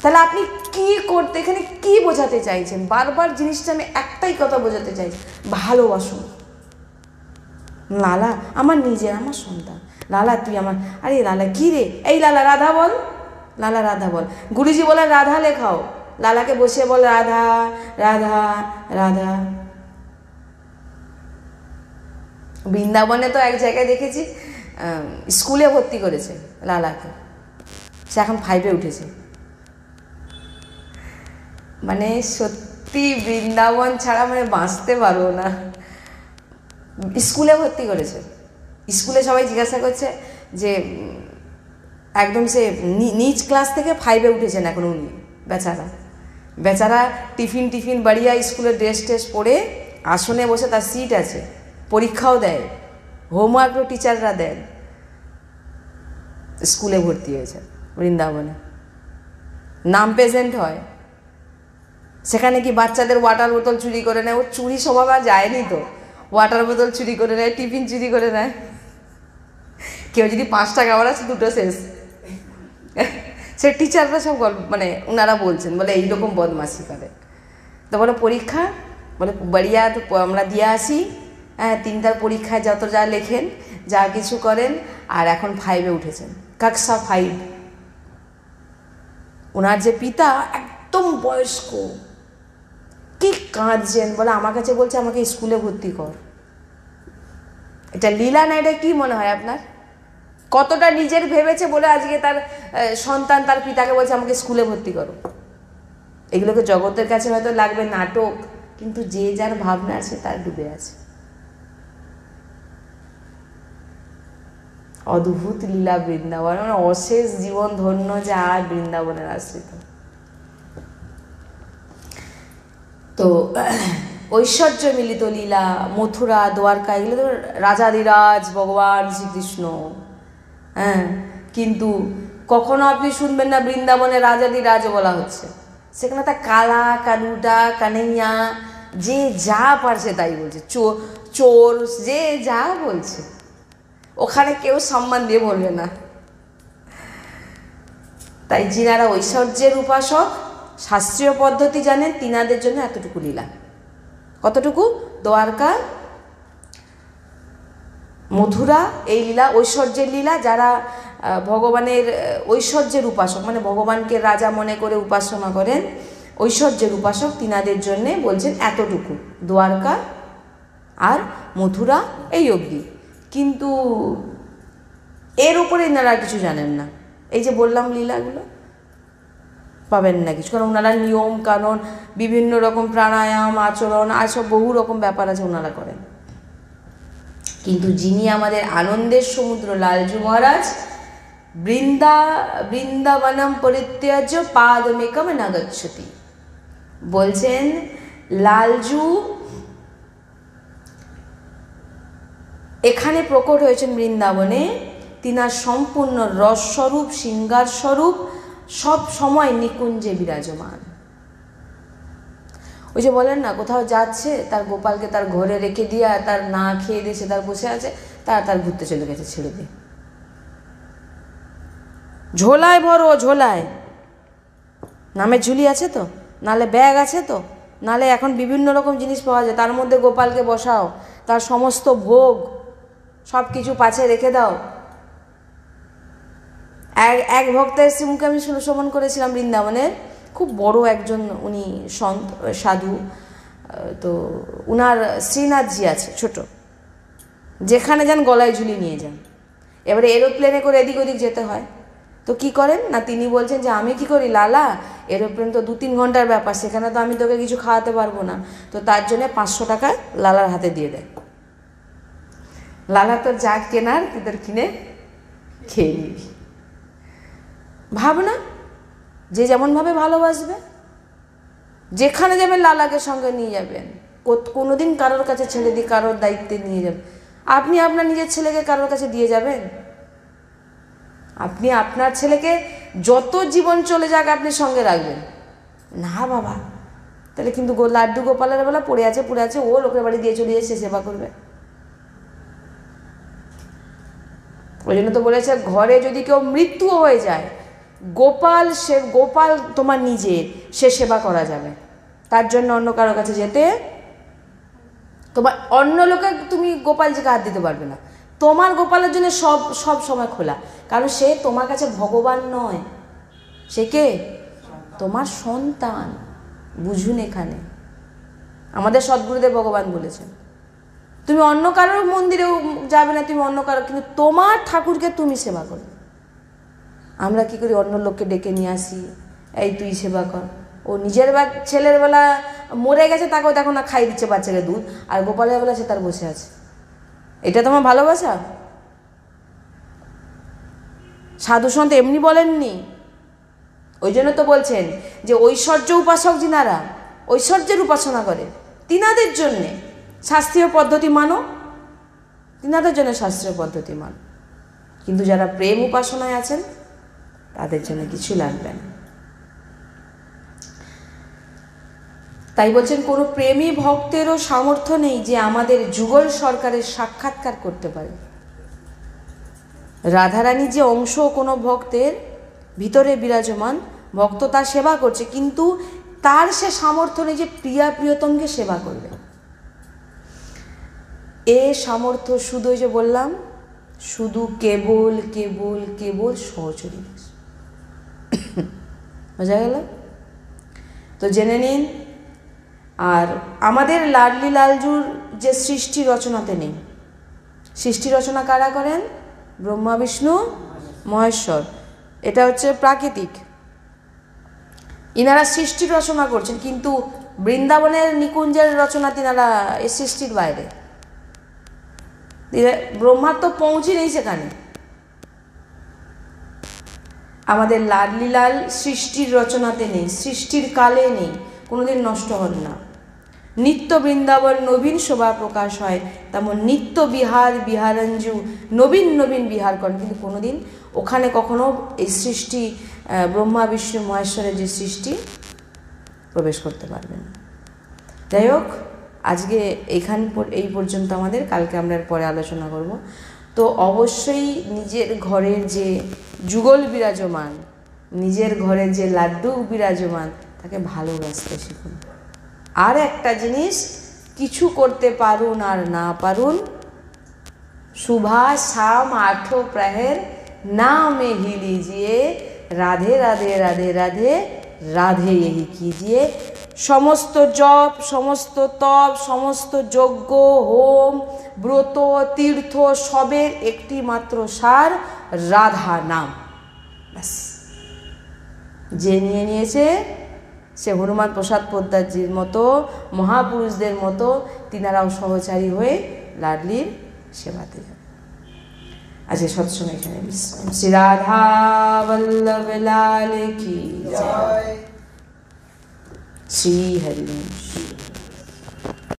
তাহলে আপনি কি করতে, এখানে কি বোঝাতে চাইছেন? বারবার জিনিসটা আমি একটাই কথা বোঝাতে চাইছি, ভালোবাসুন। লালা আমার নিজের, আমার সন্তান, লালা তুই আমার, আরে লালা কি রে, এই লালা রাধা বল, লালা রাধা বল। গুরুজি বলে রাধা লেখাও, লালাকে বসে বল রাধা রাধা রাধা। বৃন্দাবনে তো এক জায়গায় দেখেছি স্কুলে ভর্তি করেছে লালাকে, সে এখন 5-এ উঠেছে। মানে সত্যি বৃন্দাবন ছাড়া মানে বাঁচতে পারবো না। স্কুলে ভর্তি করেছে, স্কুলে সবাই জিজ্ঞাসা করছে যে একদম সে নিচ ক্লাস থেকে 5-এ উঠেছেন এখন উনি, বেচারা বেচারা টিফিন বাড়িয়া স্কুলের ড্রেস পরে আসনে বসে, তার সিট আছে, পরীক্ষাও দেয়, হোমওয়ার্কও টিচাররা দেন, স্কুলে ভর্তি হয়েছে বৃন্দাবনে, নাম প্রেজেন্ট হয়। সেখানে কি বাচ্চাদের ওয়াটার বোতল চুরি করে নেয়, ও চুরি স্বভাব আর যায়নি তো, ওয়াটার বোতল চুরি করে নেয়, টিফিন চুরি করে নেয়, কেউ যদি 5 টাকা আছে 2টো শেষ। সে টিচাররা সব মানে ওনারা বলছেন, বলে এইরকম বদমাশি করে। তো বলে পরীক্ষা, বলে বাড়িয়া তো আমরা দিয়ে আসি, হ্যাঁ 3টার পরীক্ষায় যত যা লেখেন যা কিছু করেন, আর এখন 5-এ উঠেছেন, কক্ষা 5। ওনার যে পিতা একদম বয়স্ক, কি কাঁদছেন, বলে আমার কাছে বলছে আমাকে স্কুলে ভর্তি কর। এটা লীলা না, এটা কি মনে হয় আপনার? কতটা নিজের ভেবেছে বলে আজকে তার সন্তান তার পিতাকে বলছে আমাকে স্কুলে ভর্তি করো। এগুলোকে জগতের কাছে হয়তো লাগবে নাটক, কিন্তু যে যার ভাবনা আছে তার ডুবে আছে। অদ্ভুত লীলা বৃন্দাবন, মানে অশেষ জীবন ধন্য যে আর বৃন্দাবনের আশ্রিত। তো ঐশ্বর্য মিলিত লীলা, মথুরা, দ্বারকা, এগুলো তো রাজাধিরাজ ভগবান শ্রীকৃষ্ণ। হ্যাঁ, কিন্তু কখনো আপনি শুনবেন না বৃন্দাবনে রাজাধিরাজ বলা হচ্ছে। সেখানে তা কালা, কালুটা, কানাইয়া, যে যা পারছে তাই বলছে, চোর, যে যা বলছে, ওখানে কেউ সম্মান দিয়ে বলবে না। তাই যিনারা ঐশ্বর্যের উপাসক, শাস্ত্রীয় পদ্ধতি জানেন, তিনাদের জন্য এতটুকু লীলা। কতটুকু? দ্বারকা, মথুরা, এই লীলা ঐশ্বর্যের লীলা। যারা ভগবানের ঐশ্বর্যের উপাসক, মানে ভগবানকে রাজা মনে করে উপাসনা করেন, ঐশ্বর্যের উপাসক, তিনাদের জন্যে বলছেন এতটুকু, দ্বারকা আর মথুরা, এই অবধি। কিন্তু এর উপরে এনারা কিছু জানেন না। এই যে বললাম লীলাগুলো পাবেন না কিছু, কারণ ওনারা নিয়ম কানুন, বিভিন্ন রকম প্রাণায়াম, আচরণ, আর সব বহু রকম ব্যাপার আছে ওনারা করেন। কিন্তু যিনি আমাদের আনন্দের সমুদ্র লালজু মহারাজ, বৃন্দাবনম পরিত্যাজ্য পাদমেকম ন গচ্ছতি, বলছেন লালজু এখানে প্রকট হয়েছেন বৃন্দাবনে। তিনার সম্পূর্ণ রসস্বরূপ, শৃঙ্গার স্বরূপ সব সময় নিকুঞ্জে বিরাজমান। ওই যে বলেন না, কোথাও যাচ্ছে, তার গোপালকে তার ঘরে রেখে দিয়ে, তার না খেয়ে দিয়ে সে তার বসে আছে, তার ঘুরতে চলে গেছে ছেড়ে দিয়ে। ঝোলায় ভরো, ঝোলায় নামের ঝুলি আছে তো, নালে ব্যাগ আছে তো, নালে এখন বিভিন্ন রকম জিনিস পাওয়া যায়, তার মধ্যে গোপালকে বসাও, তার সমস্ত ভোগ সব কিছু পাছে রেখে দাও। এক ভক্তের মুখে আমি শ্রবণ করেছিলাম বৃন্দাবনের, খুব বড় একজন উনি সন্ত সাধু, তো উনার শ্রীনাথজি আছে ছোট, যেখানে যান গলায় ঝুলি নিয়ে যান। এবারে এরোপ্লেনে করে এদিক ওদিক যেতে হয়, তো কি করেন না, তিনি বলছেন যে আমি কি করি লালা, এরোপ্লেন তো 2-3 ঘন্টার ব্যাপার, সেখানে তো আমি তোকে কিছু খাওয়াতে পারবো না, তো তার জন্য 500 টাকা লালার হাতে দিয়ে দেয়। লালা তোর যা কেনার তোদের কিনে খেয়ে নিবি। ভাবনা, যে যেমনভাবে ভালোবাসবে, যেখানে যাবেন লালাকে সঙ্গে নিয়ে যাবেন, কোনোদিন কারোর কাছে ছেড়ে দিয়ে কারোর দায়িত্বে নিয়ে যাবেন। আপনি আপনার নিজের ছেলেকে কারোর কাছে দিয়ে যাবেন? আপনি আপনার ছেলেকে যত জীবন চলে যাক আপনি সঙ্গে রাখবেন না বাবা, তাহলে কিন্তু লাড্ডু গোপালের বেলা পড়ে আছে, ও লোকের বাড়ি দিয়ে চলে এসে সেবা করবে। ওই জন্য তো বলেছে, ঘরে যদি কেউ মৃত্যুও হয়ে যায়, গোপাল তোমার নিজের, সে সেবা করা যাবে, তার জন্য অন্য কারোর কাছে যেতে, তোমার অন্য লোকে তুমি গোপালজিকে হাত দিতে পারবে না। তোমার গোপালের জন্য সব সময় খোলা, কারণ সে তোমার কাছে ভগবান নয়, সে কে? তোমার সন্তান। বুঝুন, এখানে আমাদের সদ্গুরুদেব ভগবান বলেছেন, তুমি অন্য কারোর মন্দিরেও যাবে না, তুমি অন্য কারো, কিন্তু তোমার ঠাকুরকে তুমি সেবা করবে। আমরা কি করি, অন্য লোককে ডেকে নিয়ে আসি, এই তুই সেবা কর। ও নিজের ছেলের বেলা মরে গেছে, তাকেও দেখো না খাই দিচ্ছে বাচ্চাকে দুধ, আর গোপালের বেলা সে তার বসে আছে। এটা তোমার ভালোবাসা? সাধু সন্ত এমনি বলেননি। ওই জন্য তো বলছেন যে ঐশ্বর্য উপাসক যিনারা ঐশ্বর্যের উপাসনা করে, তিনাদের জন্যে শাস্ত্রীয় পদ্ধতি মানো, তিনাদের জন্য শাস্ত্রীয় পদ্ধতি মানো। কিন্তু যারা প্রেম উপাসনায় আছেন তাদের জন্য কিছু লাগবে না। তাই বলছেন, কোনো প্রেমী ভক্তেরও সামর্থ্য নেই যে আমাদের যুগল সরকারের সাক্ষাৎকার করতে পারে। রাধারানী যে অংশ কোনো ভক্তের ভিতরে বিরাজমান, ভক্ত তার সেবা করছে, কিন্তু তার সে সামর্থ্য নেই যে প্রিয়তমকে সেবা করবে। এ সামর্থ্য শুধু, ওই যে বললাম, শুধু কেবল কেবল কেবল সহচরী। বোঝা গেল তো? জেনে নিন। আর আমাদের লাডলি লালজুর যে সৃষ্টি রচনাতে নেই, সৃষ্টি রচনা কারা করেন? ব্রহ্মা বিষ্ণু মহেশ্বর। এটা হচ্ছে প্রাকৃতিক, ইনারা সৃষ্টি রচনা করছেন, কিন্তু বৃন্দাবনের নিকুঞ্জের রচনা তিনারা এই সৃষ্টির বাইরে। ব্রহ্মার তো পৌঁছি নেই সেখানে। আমাদের লাডলি লাল সৃষ্টির রচনাতে নেই, সৃষ্টির কালে নেই, কোনোদিন নষ্ট হন না। নিত্য বৃন্দাবন নবীন শোভা প্রকাশ হয়, তেমন নিত্য বিহার বিহারঞ্জু নবীন নবীন বিহার করেন। কিন্তু কোনোদিন ওখানে কখনো এই সৃষ্টি ব্রহ্মা বিষ্ণু মহেশ্বরের যে সৃষ্টি প্রবেশ করতে পারবেন না। যাই হোক, আজকে এই পর্যন্ত আমাদের, কালকে আমরা পরে আলোচনা করব। তো অবশ্যই নিজের ঘরের যে যুগল বিরাজমান, নিজের ঘরের যে লাড্ডু বিরাজমান, তাকে ভালোবাসতে শিখুন। আর একটা জিনিস, কিছু করতে পারুন আর না পারুন, सुबह शाम 8 प्रहर नाम ही लीजिए, राधे राधे राधे राधे राधे यही कीजिए। समस्त जप, समस्त तप, समस्त यज्ञ होम व्रत तीर्थ सबेर एकटी मात्र सार राधा नाम। बस जे निये नियेछे से हनुमान प्रसाद पोद्दारजीर मतो महापुरुषदेर मतो तिनाराও सहचारी हये लाडलिर सेवाते जाबे। आज सत्संग एखाने विश्राम। श्री राधा वल्लभ लाल की जय। श्री हरि।